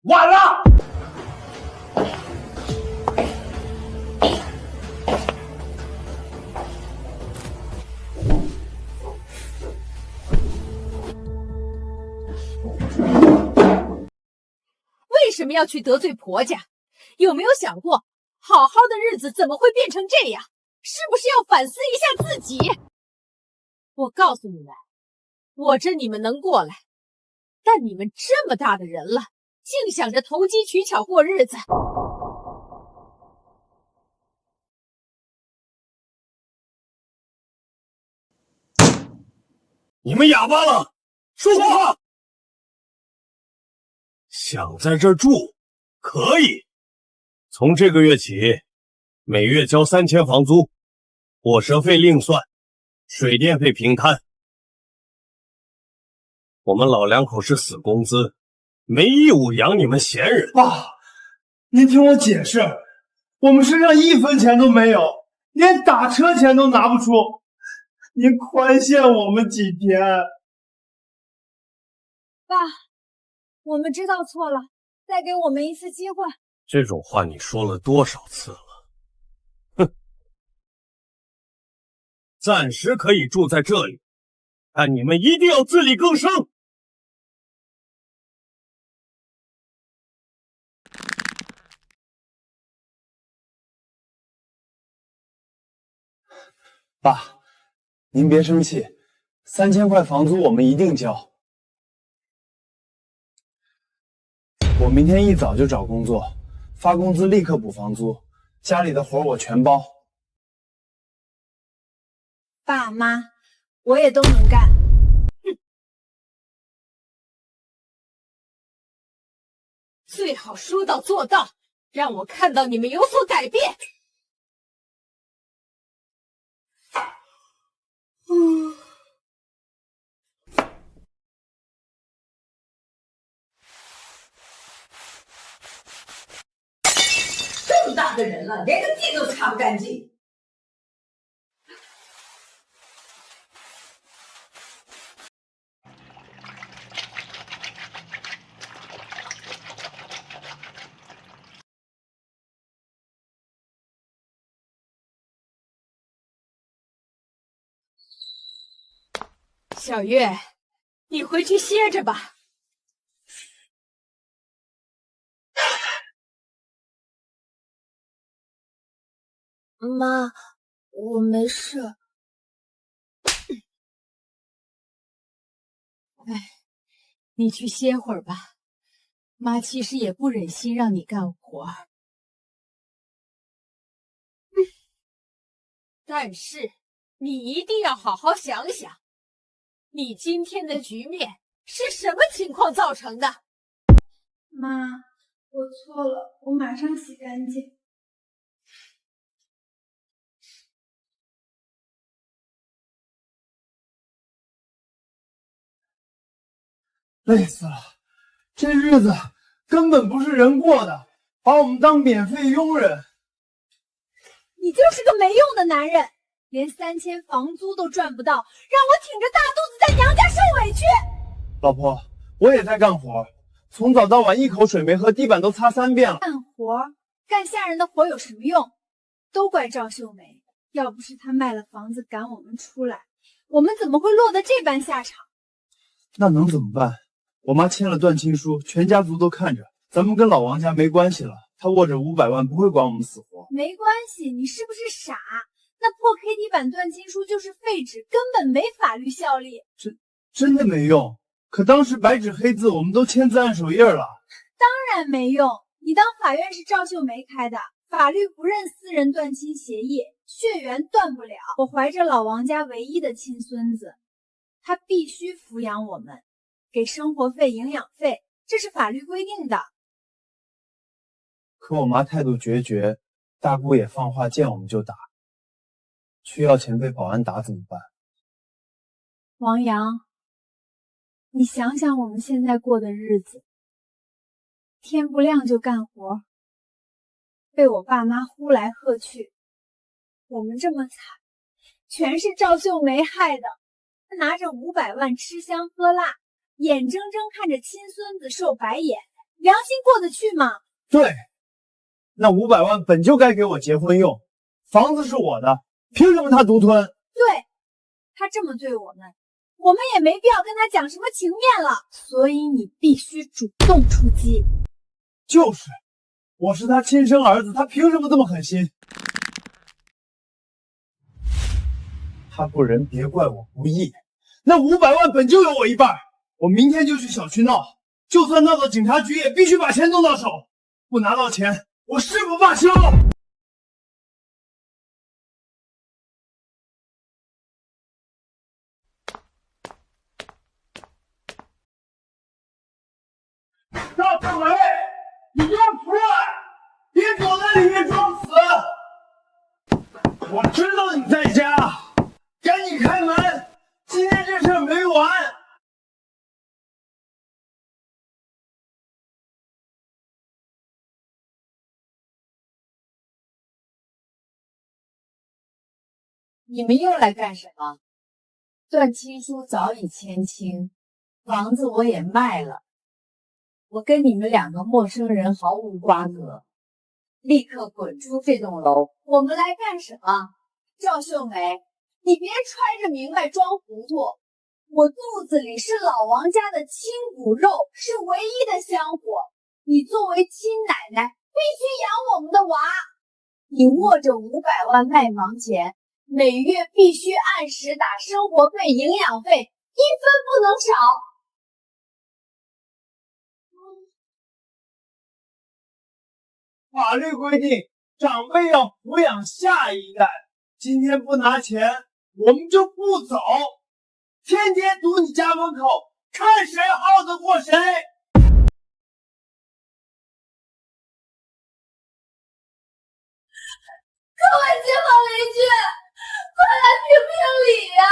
K: 晚了。
O: 为什么要去得罪婆家？有没有想过，好好的日子怎么会变成这样？是不是要反思一下自己？我告诉你们，我知你们能过来，但你们这么大的人了，净想着投机取巧过日子。
K: 你们哑巴了，说话！想在这儿住，可以。从这个月起，每月交3000房租，伙食费另算，水电费平摊。我们老两口是死工资，没义务养你们闲人。
S: 爸，您听我解释，我们身上1分钱都没有，连打车钱都拿不出，您宽限我们几天。
A: 爸，我们知道错了，再给我们一次机会。
K: 这种话你说了多少次了？哼，暂时可以住在这里，但你们一定要自力更生。
E: 爸，您别生气，3000块房租我们一定交。我明天一早就找工作，发工资立刻补房租，家里的活我全包。
A: 爸妈，
O: 我也都能干。哼，最好说到做到，让我看到你们有所改变。
H: 这么大个人了，连个地都擦不干净。
O: 小月，你回去歇着吧。
M: 妈，我没事。
O: 哎，你去歇会儿吧。妈其实也不忍心让你干活，但是你一定要好好想想，你今天的局面是什么情况造成的？
A: 妈，我错了，我马上洗干净。
S: 累死了，这日子根本不是人过的，把我们当免费佣人。
A: 你就是个没用的男人，连3000房租都赚不到，让我挺着大肚子在娘家受委屈。
S: 老婆，我也在干活，从早到晚一口水没喝，地板都擦3遍了。
A: 干活，干下人的活有什么用？都怪赵秀梅，要不是她卖了房子赶我们出来，我们怎么会落得这般下场？
S: 那能怎么办？我妈签了断亲书，全家族都看着，咱们跟老王家没关系了。她握着500万，不会管我们死活。
A: 没关系，你是不是傻？那破 KT 版断亲书就是废纸，根本没法律效力。
S: 真的没用。可当时白纸黑字，我们都签字按手印了。
A: 当然没用，你当法院是赵秀梅开的，法律不认私人断亲协议，血缘断不了。我怀着老王家唯一的亲孙子，他必须抚养我们，给生活费、营养费，这是法律规定的。
S: 可我妈态度决绝，大姑也放话，见我们就打。去要钱被保安打怎么办？
A: 王阳，你想想我们现在过的日子，天不亮就干活，被我爸妈呼来喝去，我们这么惨，全是赵秀梅害的。她拿着500万吃香喝辣，眼睁睁看着亲孙子受白眼，良心过得去吗？
S: 对，那500万本就该给我结婚用，房子是我的，凭什么他独吞？
A: 对，他这么对我们，我们也没必要跟他讲什么情面了，所以你必须主动出击。
S: 就是，我是他亲生儿子，他凭什么这么狠心？他不仁，别怪我不义。那500万本就有我一半，我明天就去小区闹，就算闹到警察局，也必须把钱弄到手。不拿到钱，我誓不罢休。赵秀梅，你给我出来！别躲在里面装死！我知道你在家，赶紧开门！今天这事没完。
I: 你们又来干什么？断亲书早已签清，房子我也卖了，我跟你们2个陌生人毫无瓜葛，立刻滚出这栋楼！
O: 我们来干什么？赵秀梅，你别揣着明白装糊涂。我肚子里是老王家的亲骨肉，是唯一的香火。你作为亲奶奶，必须养我们的娃。
I: 你握着500万卖房钱，每月必须按时打生活费、营养费，1分不能少。
S: 法律规定，长辈要抚养下一代。今天不拿钱，我们就不走。天天堵你家门口，看谁耗得过谁。
H: 各位街坊邻居，快来评评理呀！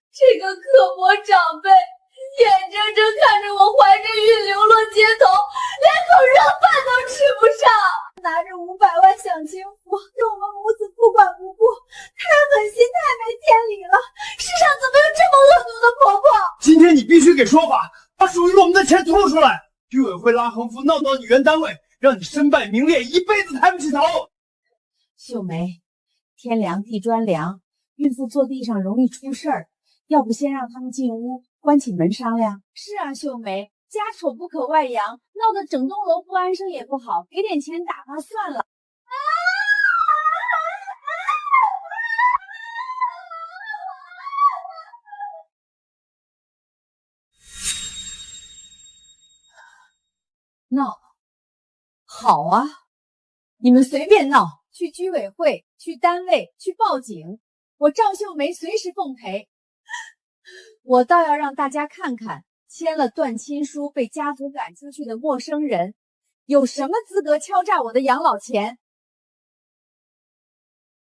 H: 这个刻薄长辈眼睁睁看着我怀着孕流落街头，连口热饭都吃不上，拿着500万享清福，对我们母子不管不顾，太狠心太没天理了！世上怎么有这么恶毒的婆婆？
S: 今天你必须给说法，把属于我们的钱吐出来！居委会拉横幅闹到你原单位，让你身败名裂，一辈子抬不起头。
L: 秀梅，天凉地专凉，孕妇坐地上容易出事儿，要不先让他们进屋，关起门商量。
O: 是啊，秀梅，家丑不可外扬，闹得整栋楼不安生也不好，给点钱打发算了。
L: 闹，好啊，你们随便闹。
O: 去居委会，去单位，去报警，我赵秀梅随时奉陪。
L: 我倒要让大家看看，签了断亲书被家族赶出去的陌生人，有什么资格敲诈我的养老钱？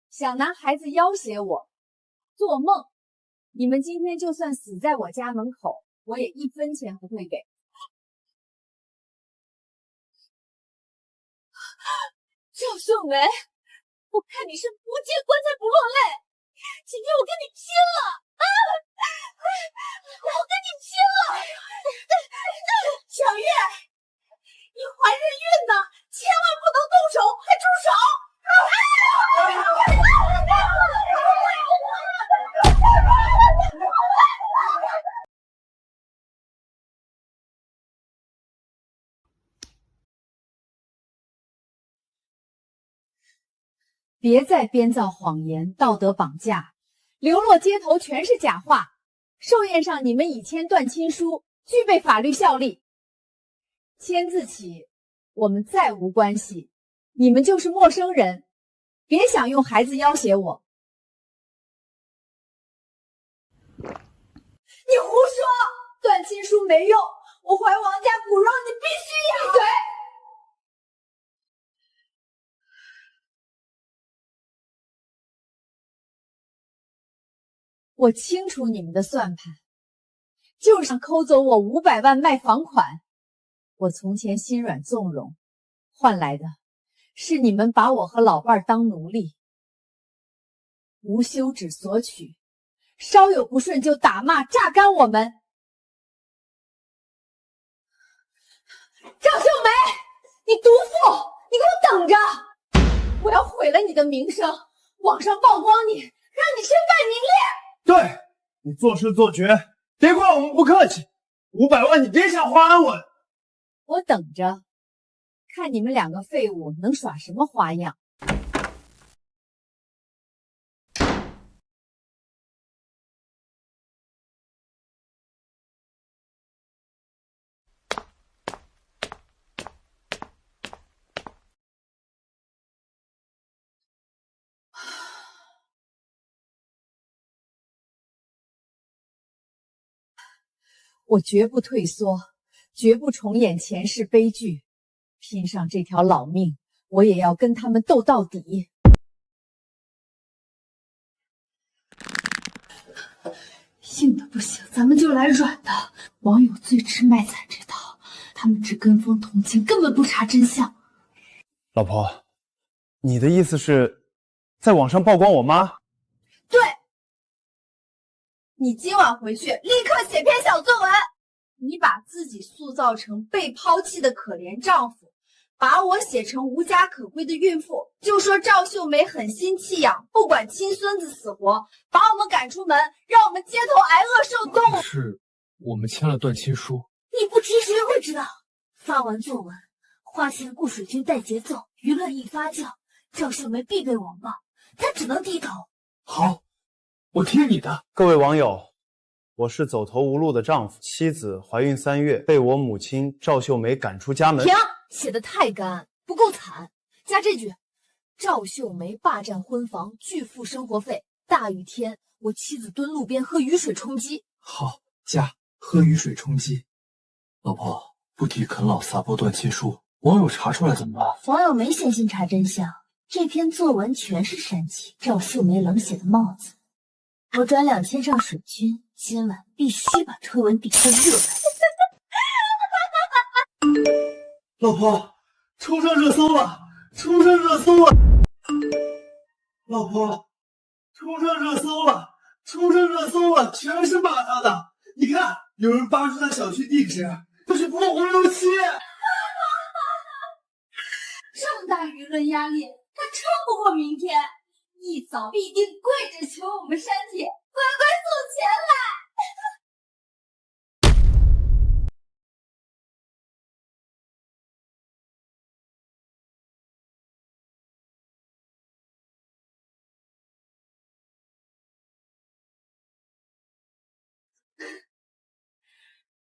L: 想拿孩子要挟我，做梦！你们今天就算死在我家门口，我也1分钱不会给。
H: 赵秀梅，我看你是不见棺材不落泪，今天我跟你拼了！我跟你拼了！小月，你怀着孕呢，千万不能动手，还住手！
L: 别再编造谎言，道德绑架，流落街头全是假话。寿宴上你们已签断亲书，具备法律效力。签字起，我们再无关系，你们就是陌生人，别想用孩子要挟我。
H: 你胡说，断亲书没用，我怀王家骨肉，你必须闭嘴！
L: 我清楚你们的算盘，就是想抠走我500万卖房款。我从前心软纵容，换来的是你们把我和老伴儿当奴隶，无休止索取，稍有不顺就打骂榨干我们。
H: 赵秀梅，你毒妇，你给我等着！我要毁了你的名声，网上曝光你，让你身败名裂！
S: 对，你做事做绝，别怪我们不客气。500万你别想花安稳。
L: 我等着，看你们2个废物能耍什么花样。我绝不退缩，绝不重演前世悲剧，拼上这条老命，我也要跟他们斗到底。
H: 硬的不行，咱们就来软的。网友最吃卖惨这套，他们只跟风同情，根本不查真相。
E: 老婆，你的意思是，在网上曝光我妈？
H: 对。你今晚回去立刻写篇小作文，你把自己塑造成被抛弃的可怜丈夫，把我写成无家可归的孕妇，就说赵秀梅狠心弃养，不管亲孙子死活，把我们赶出门，让我们街头挨饿受冻。
K: 可是我们签了断亲书，
H: 你不提谁会知道？发完作文，花钱雇水军带节奏，舆论一发酵，赵秀梅必被网暴，她只能低头。
K: 好，我听你的。
E: 各位网友，我是走投无路的丈夫，妻子怀孕3月，被我母亲赵秀梅赶出家门。
H: 停，写的太干，不够惨。加这句：赵秀梅霸占婚房，拒付生活费。大雨天，我妻子蹲路边喝雨水充饥，
K: 好，加喝雨水充饥。老婆，不提啃老撒泼断亲术，网友查出来怎么办？
I: 网友没闲心查真相，这篇作文全是煽情，赵秀梅冷血的帽子。我转2000上水军，今晚必须把推文顶个热门。
K: 老婆，冲上热搜了，冲上热搜了！老婆，冲上热搜了，冲上热搜了，全是骂他的。你看，有人扒出他小区地址，就是破红油漆。
H: 这么大舆论压力，他撑不过明天，一早必定跪着求我们删帖，乖乖送钱来。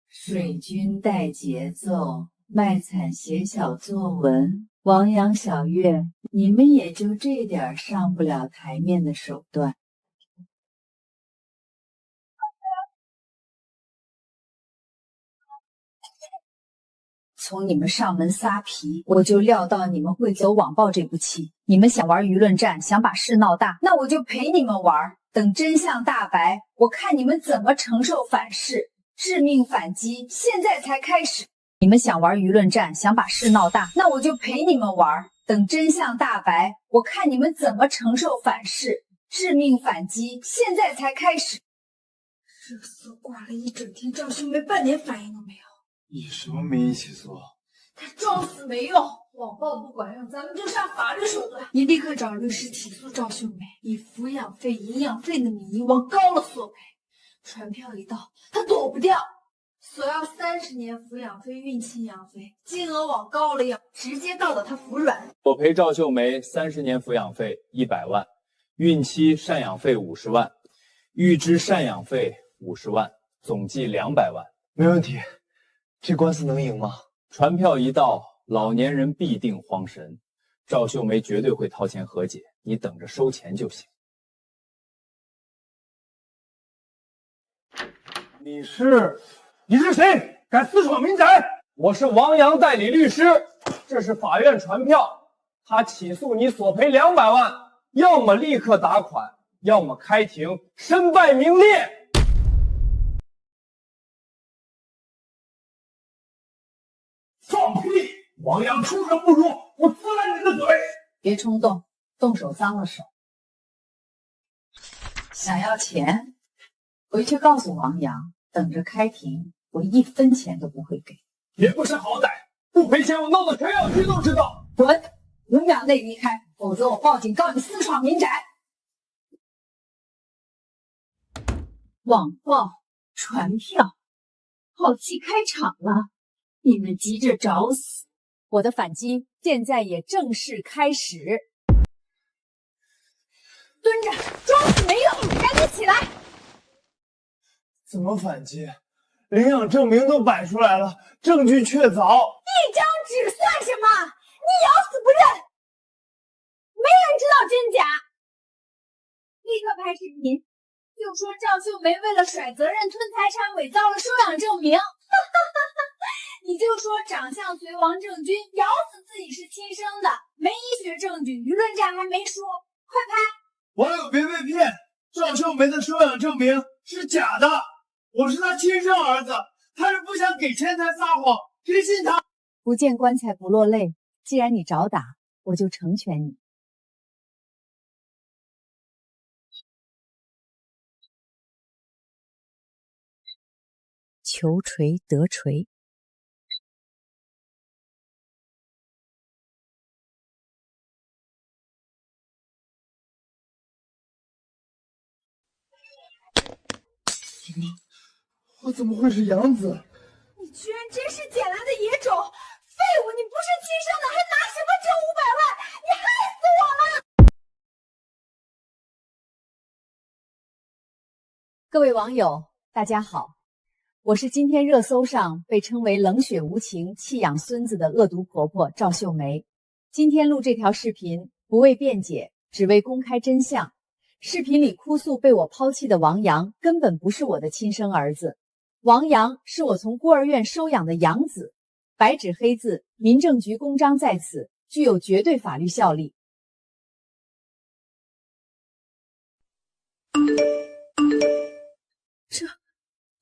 B: 水军带节奏，卖惨写小作文。王阳、小月，你们也就这点上不了台面的手段。从你们上门撒皮，我就料到你们会走网暴这步棋。你们想玩舆论战，想把事闹大，那我就陪你们玩。等真相大白，我看你们怎么承受反噬。致命反击现在才开始。你们想玩舆论战，想把事闹大，那我就陪你们玩。等真相大白，我看你们怎么承受反噬。致命反击现在才开始。
H: 热搜挂了一整天，赵秀梅半点反应都没有。
K: 以什么名义起诉？
H: 他装死没用，网暴不管用，咱们就上法律手段。你立刻找律师起诉赵秀梅，以抚养费、营养费的名义往高了索赔。传票一到，他躲不掉，索要30年抚养费、孕期养费，金额往高了要，直接告到他服软。
E: 我赔赵秀梅30年抚养费100万，孕期赡养费50万，预支赡养费50万，总计200万。
K: 没问题，这官司能赢吗？
E: 传票一到，老年人必定慌神，赵秀梅绝对会掏钱和解，你等着收钱就行。
K: 你是谁？敢私闯民宅？
F: 我是王阳代理律师，这是法院传票，他起诉你索赔200万，要么立刻打款，要么开庭身败名裂。
K: 放屁！王阳出生不如，我撕烂你的嘴！
B: 别冲动，动手脏了手。想要钱，回去告诉王阳，等着开庭，我1分钱都不会给。
K: 也不识好歹，不赔钱我闹到全小区都知道。
B: 滚！5秒内离开，否则我报警告你私闯民宅。网暴传票，好戏开场了，你们急着找死，我的反击现在也正式开始。
H: 蹲着，装死没用，赶紧起来！
K: 怎么反击？领养证明都摆出来了，证据确凿。
H: 一张纸算什么？你咬死不认，没人知道真假。立刻拍视频，就说赵秀梅为了甩责任吞财产，伪造了收养证明。你就说长相随王正军，咬死自己是亲生的，没医学证据，舆论战还没说，快拍！
K: 网友别被骗，赵秀梅的收养证明是假的，我是他亲生儿子，他是不想给钱才撒谎，谁信他？
B: 不见棺材不落泪，既然你找打，我就成全你。求锤得锤。
K: 我怎么会是养子？
H: 你居然真是捡来的野种！废物！你不是亲生的，还拿什么挣500万？你害死我了！
B: 各位网友，大家好，我是今天热搜上被称为冷血无情、弃养孙子的恶毒婆婆赵秀梅。今天录这条视频，不为辩解，只为公开真相。视频里哭诉被我抛弃的王阳根本不是我的亲生儿子，王阳是我从孤儿院收养的养子，白纸黑字，民政局公章在此，具有绝对法律效力。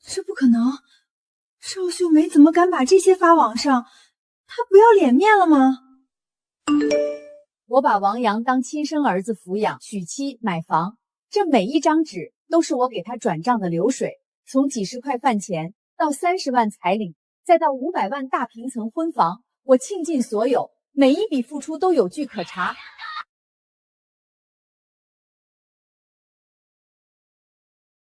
A: 这不可能！邵秀梅怎么敢把这些发网上？她不要脸面了吗？
B: 我把王阳当亲生儿子抚养，娶妻买房，这每一张纸都是我给他转账的流水，从几十块饭钱到30万彩礼，再到500万大平层婚房，我倾尽所有，每一笔付出都有据可查。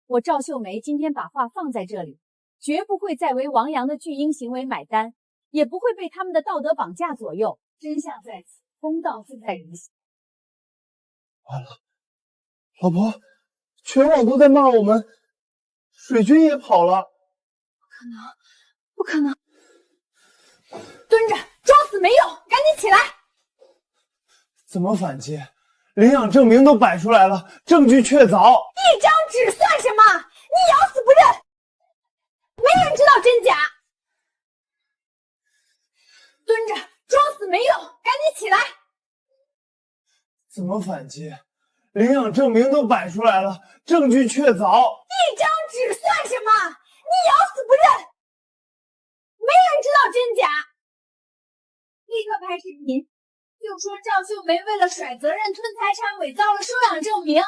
B: 我赵秀梅今天把话放在这里，绝不会再为王阳的巨婴行为买单，也不会被他们的道德绑架左右。真相在此，公道自在人心。
S: 完了，老婆，全网都在骂我们，水军也跑了。
A: 不可能！
H: 蹲着装死没用，赶紧起来！
S: 怎么反击？领养证明都摆出来了，证据确凿。
H: 一张纸算什么？你咬死不认，没人知道真假。蹲着装死没用，赶紧起来！
S: 怎么反击？领养证明都摆出来了，证据确凿。
H: 一张纸算什么？你咬死不认，没人知道真假。
A: 立刻拍视频，就说赵秀梅为了甩责任吞财产，伪造了收养证明。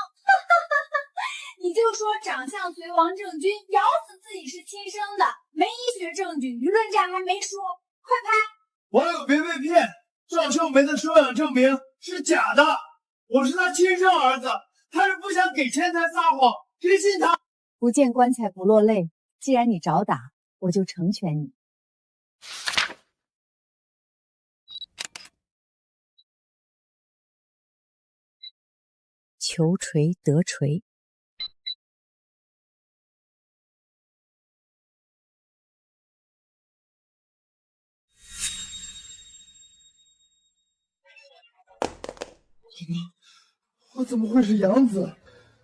A: 你就说长相随王正军，咬死自己是亲生的，没医学证据，舆论战还没说，快拍！
S: 网友别被骗，赵秀梅的收养证明是假的，我是她亲生儿子，她是不想给钱才撒谎，谁信她？
B: 不见棺材不落泪，既然你找打，我就成全你。求锤得锤。
S: 我怎么会是养子？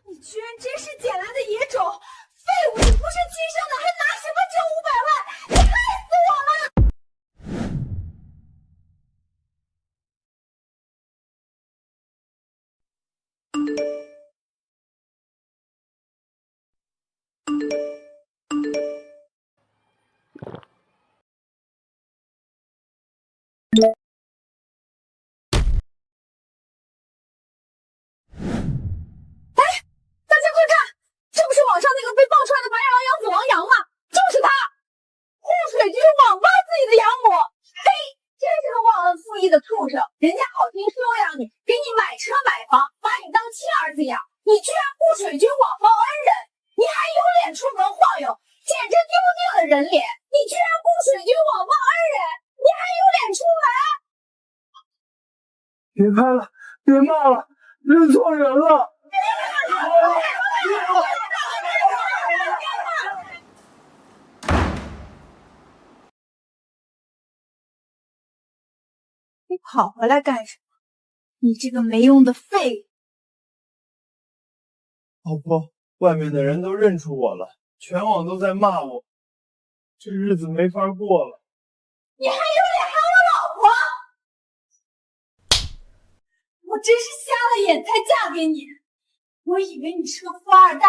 A: 你居然真是捡来的野种，废物！你不是亲生的，还拿什么挣500万？你害死我了！
H: 网上那个被爆出来的白眼狼养子王阳吗？就是他，护水军网霸自己的养母。嘿，真是个忘恩负义的畜生！人家好心收养你，给你买车买房，把你当亲儿子养，你居然护水军网暴恩人，你还有脸出门晃悠，简直丢尽了人脸！你居然护水军网暴恩人，你还有脸出门？
S: 别拍了，别骂了，认错人了。
A: 你跑回来干什么？你这个没用的废！
S: 老婆，外面的人都认出我了，全网都在骂我，这日子没法过了。
H: 你还有脸喊我老婆？
A: 我真是瞎了眼才嫁给你，我以为你是个富二代，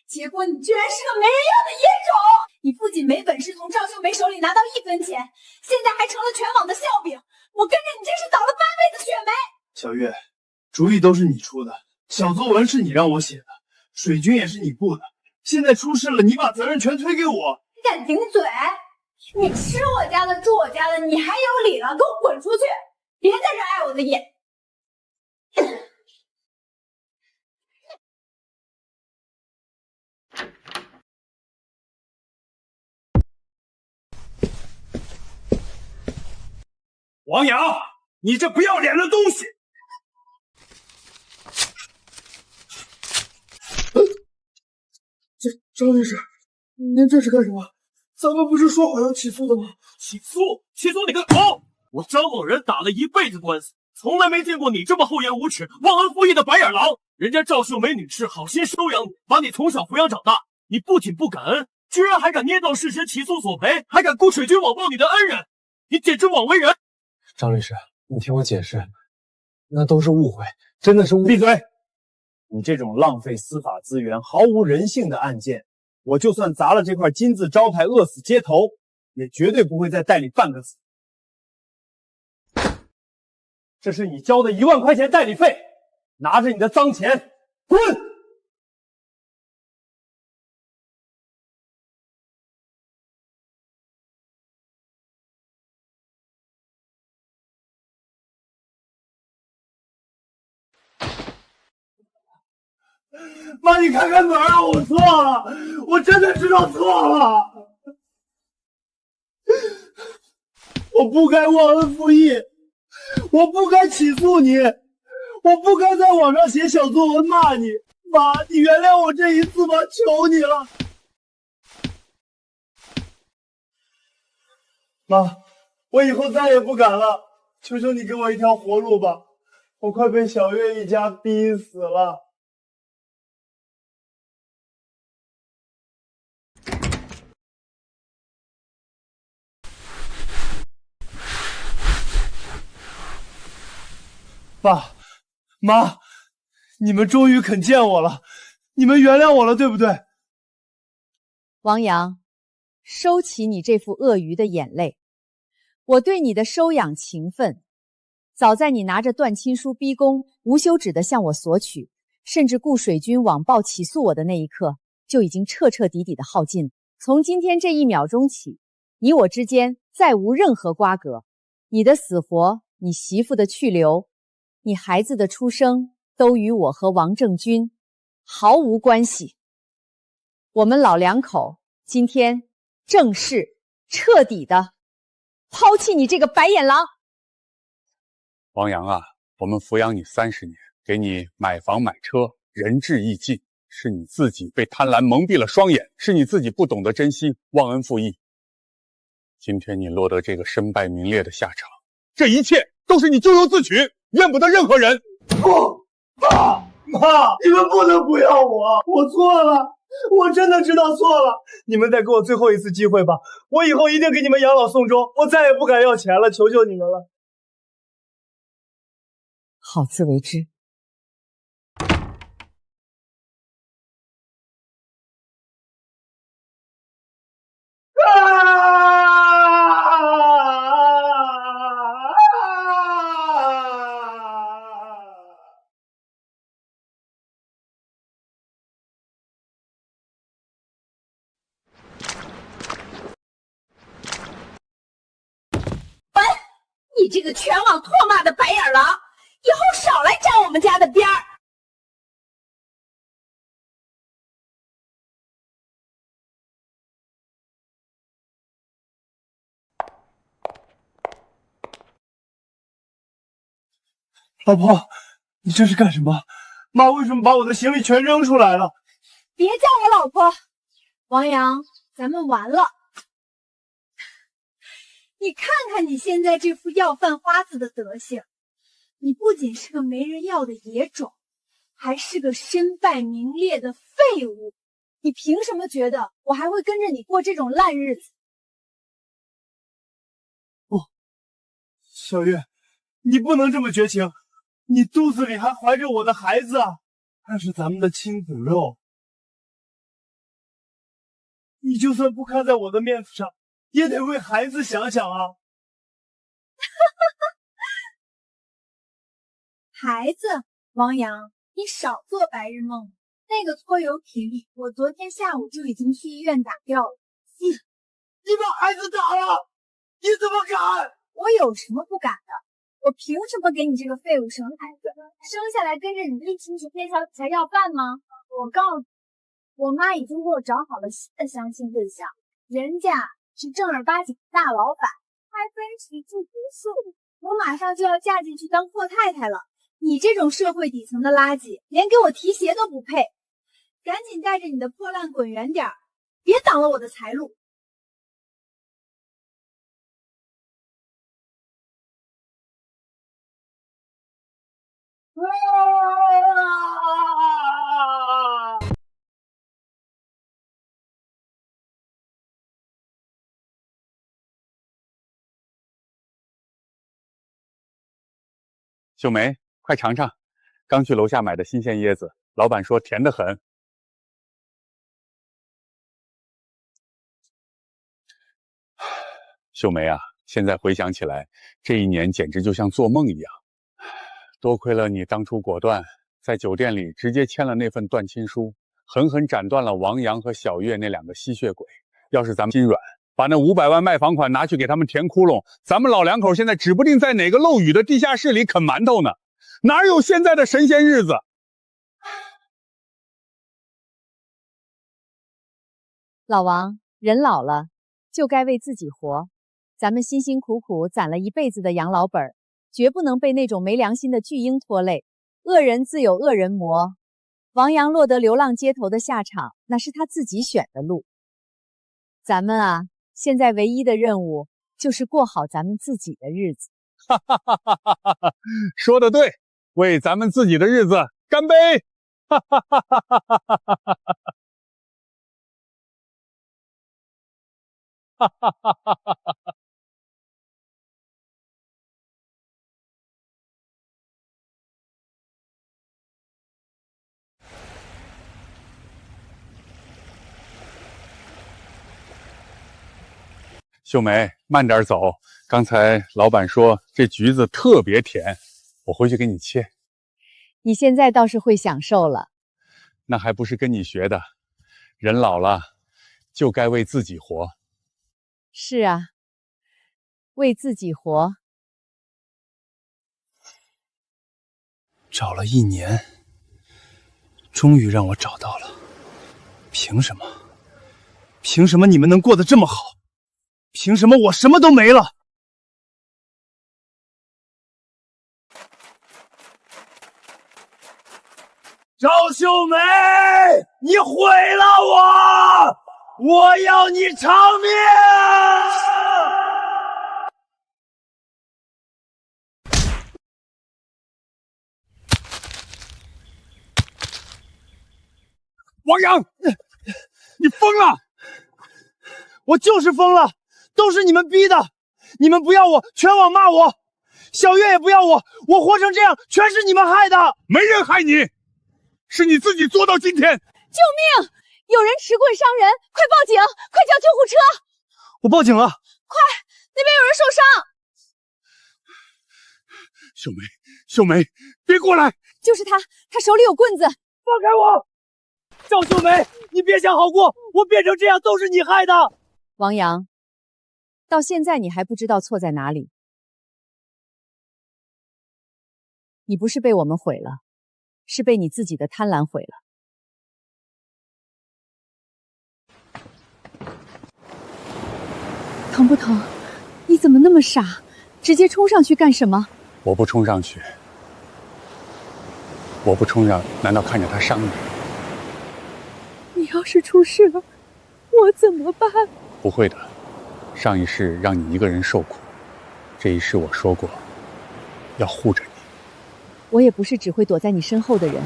A: 结果你居然是个没人要的野种！你不仅没本事从赵秀梅手里拿到1分钱，现在还成了全网的笑柄。我跟着你真是倒了8辈子血霉！
S: 小月，主意都是你出的，小作文是你让我写的，水军也是你布的，现在出事了，你把责任全推给我。
A: 你敢顶嘴？你吃我家的，住我家的，你还有理了？给我滚出去！别在这碍我的眼！
K: 王阳，你这不要脸的东西！
S: 张律师，您这是干什么？咱们不是说好要起诉的吗？
K: 起诉？起诉你个头！我张某人打了1辈子官司，从来没见过你这么厚颜无耻、忘恩负义的白眼狼！人家赵秀梅女士好心收养你，把你从小抚养长大，你不仅不感恩，居然还敢捏造事实起诉索赔，还敢雇水军网暴你的恩人，你简直枉为人！
F: 张律师，你听我解释，那都是误会，真的是误会。
E: 闭嘴！你这种浪费司法资源、毫无人性的案件，我就算砸了这块金字招牌，饿死街头，也绝对不会再带你半个字。这是你交的1万块钱代理费，拿着你的脏钱滚！
S: 妈，你开开门啊！我错了，我真的知道错了，我不该忘恩负义。我不该起诉你，我不该在网上写小作文骂你。妈，你原谅我这一次吧，求你了。妈，我以后再也不敢了，求求你给我一条活路吧，我快被小月一家逼死了。爸妈，你们终于肯见我了，你们原谅我了，对不对？
B: 王阳，收起你这副鳄鱼的眼泪。我对你的收养情分，早在你拿着断亲书逼宫，无休止地向我索取，甚至雇水军网暴起诉我的那一刻，就已经彻彻底底地耗尽了。从今天这1秒钟起，你我之间再无任何瓜葛，你的死活，你媳妇的去留，你孩子的出生都与我和王正军毫无关系。我们老两口今天正式彻底的抛弃你这个白眼狼。
C: 王阳啊，我们抚养你30年，给你买房买车，仁至义尽，是你自己被贪婪蒙蔽了双眼，是你自己不懂得珍惜，忘恩负义。今天你落得这个身败名裂的下场，这一切都是你咎由自取，怨不得任何人。
S: 不，妈，你们不能不要我，我错了，我真的知道错了，你们再给我最后一次机会吧，我以后一定给你们养老送终，我再也不敢要钱了，求求你们了。
B: 好自为之。
O: 你这个全网唾骂的白眼狼，以后少来沾我们家的边儿！
S: 老婆，你这是干什么？妈为什么把我的行李全扔出来了？
A: 别叫我老婆，王阳，咱们完了。你看看你现在这副要饭花子的德行，你不仅是个没人要的野种，还是个身败名裂的废物。你凭什么觉得我还会跟着你过这种烂日子？
S: 不，小月，你不能这么绝情，你肚子里还怀着我的孩子啊，那是咱们的亲骨肉。你就算不看在我的面子上，也得为孩子想想啊！
A: 孩子，王阳，你少做白日梦。那个拖油瓶，我昨天下午就已经去医院打掉了。
S: 你把孩子打了，你怎么敢？
A: 我有什么不敢的？我凭什么给你这个废物生孩子？生下来跟着你一起去天桥底下要饭吗？我告诉你，我妈已经给我找好了新的相亲对象，人家是正儿八经的大老板，还非娶住不素。我马上就要嫁进去当阔太太了，你这种社会底层的垃圾，连给我提鞋都不配。赶紧带着你的破烂滚远点儿，别挡了我的财路。
C: 秀梅，快尝尝，刚去楼下买的新鲜椰子，老板说甜得很。秀梅啊，现在回想起来，这一年简直就像做梦一样。多亏了你当初果断，在酒店里直接签了那份断亲书，狠狠斩断了王阳和小月那两个吸血鬼。要是咱们心软，把那500万卖房款拿去给他们填窟窿，咱们老两口现在指不定在哪个漏雨的地下室里啃馒头呢，哪有现在的神仙日子？
B: 老王，人老了就该为自己活。咱们辛辛苦苦攒了一辈子的养老本，绝不能被那种没良心的巨婴拖累。恶人自有恶人磨，王阳落得流浪街头的下场，那是他自己选的路。咱们啊，现在唯一的任务就是过好咱们自己的日子。
C: 哈哈哈哈哈哈！说得对，为咱们自己的日子干杯！哈哈哈哈哈哈！哈哈哈哈哈哈！秀梅，慢点走。刚才老板说这橘子特别甜，我回去给你切。
B: 你现在倒是会享受了。
C: 那还不是跟你学的？人老了，就该为自己活。
B: 是啊，为自己活。
E: 找了1年，终于让我找到了。凭什么？凭什么你们能过得这么好？凭什么我什么都没了？赵秀梅，你毁了我！我要你偿命！
C: 王阳，你疯了！
E: 我就是疯了，都是你们逼的！你们不要我，全网骂我；小月也不要我，我活成这样，全是你们害的！
C: 没人害你，是你自己做到今天！
T: 救命！有人持棍伤人，快报警！快叫救护车！
E: 我报警了！
T: 快，那边有人受伤！
C: 秀梅，秀梅，别过来！
T: 就是他，他手里有棍子！
E: 放开我！赵秀梅，你别想好过，我变成这样都是你害的！
B: 王阳，到现在你还不知道错在哪里。你不是被我们毁了，是被你自己的贪婪毁了。
L: 疼不疼？你怎么那么傻，直接冲上去干什么？
C: 我不冲上去，我不冲上，难道看着他伤你？
L: 你要是出事了，我怎么办？
C: 不会的，上一世让你一个人受苦，这一世我说过，要护着你。
B: 我也不是只会躲在你身后的人，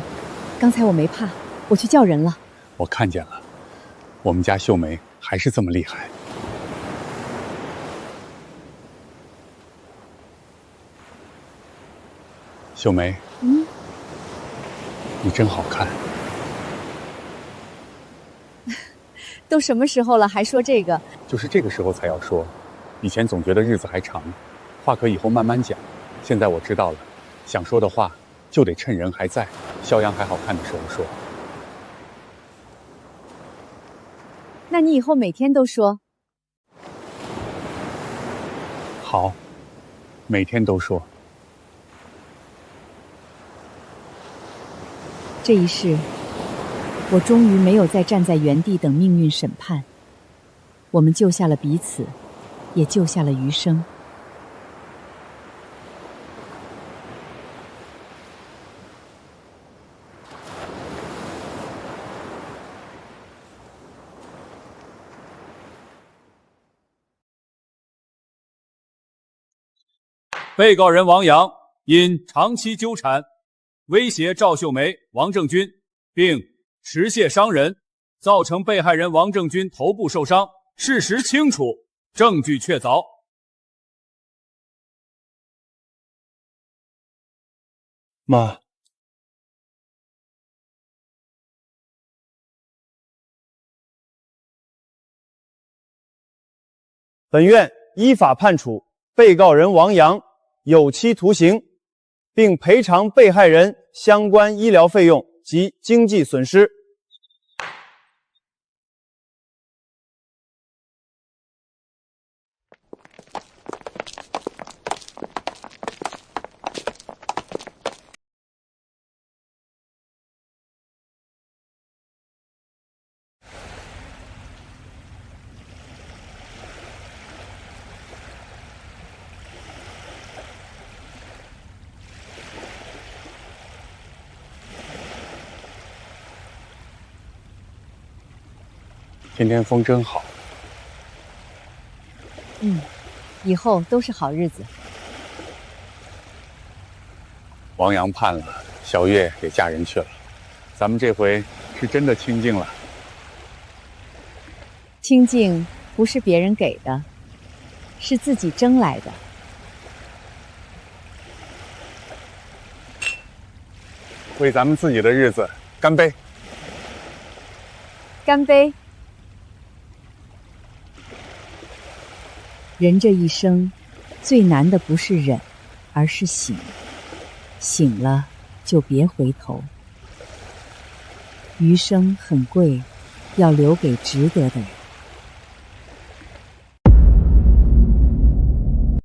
B: 刚才我没怕，我去叫人了。
C: 我看见了，我们家秀梅还是这么厉害。秀梅，你真好看。
B: 都什么时候了，还说这个？
C: 就是这个时候才要说。以前总觉得日子还长，话可以后慢慢讲。现在我知道了，想说的话就得趁人还在、肖阳还好看的时候说。
B: 那你以后每天都说。
C: 好，每天都说。
B: 这一世，我终于没有再站在原地等命运审判。我们救下了彼此，也救下了余生。
Q: 被告人王阳因长期纠缠
F: 威胁赵秀梅、王正军，并持械伤人，造成被害人王正军头部受伤，事实清楚，证据确凿。
E: 妈，本院依法判处被告人王阳有期徒刑，并赔偿被害人相关医疗费用及经济损失。
C: 今天风真好。
B: 以后都是好日子。
C: 王阳判了，小月也嫁人去了，咱们这回是真的清静了。
B: 清静不是别人给的，是自己争来的。
C: 为咱们自己的日子干杯！
B: 干杯！人这一生，最难的不是忍，而是醒。醒了就别回头。余生很贵，要留给值得的人。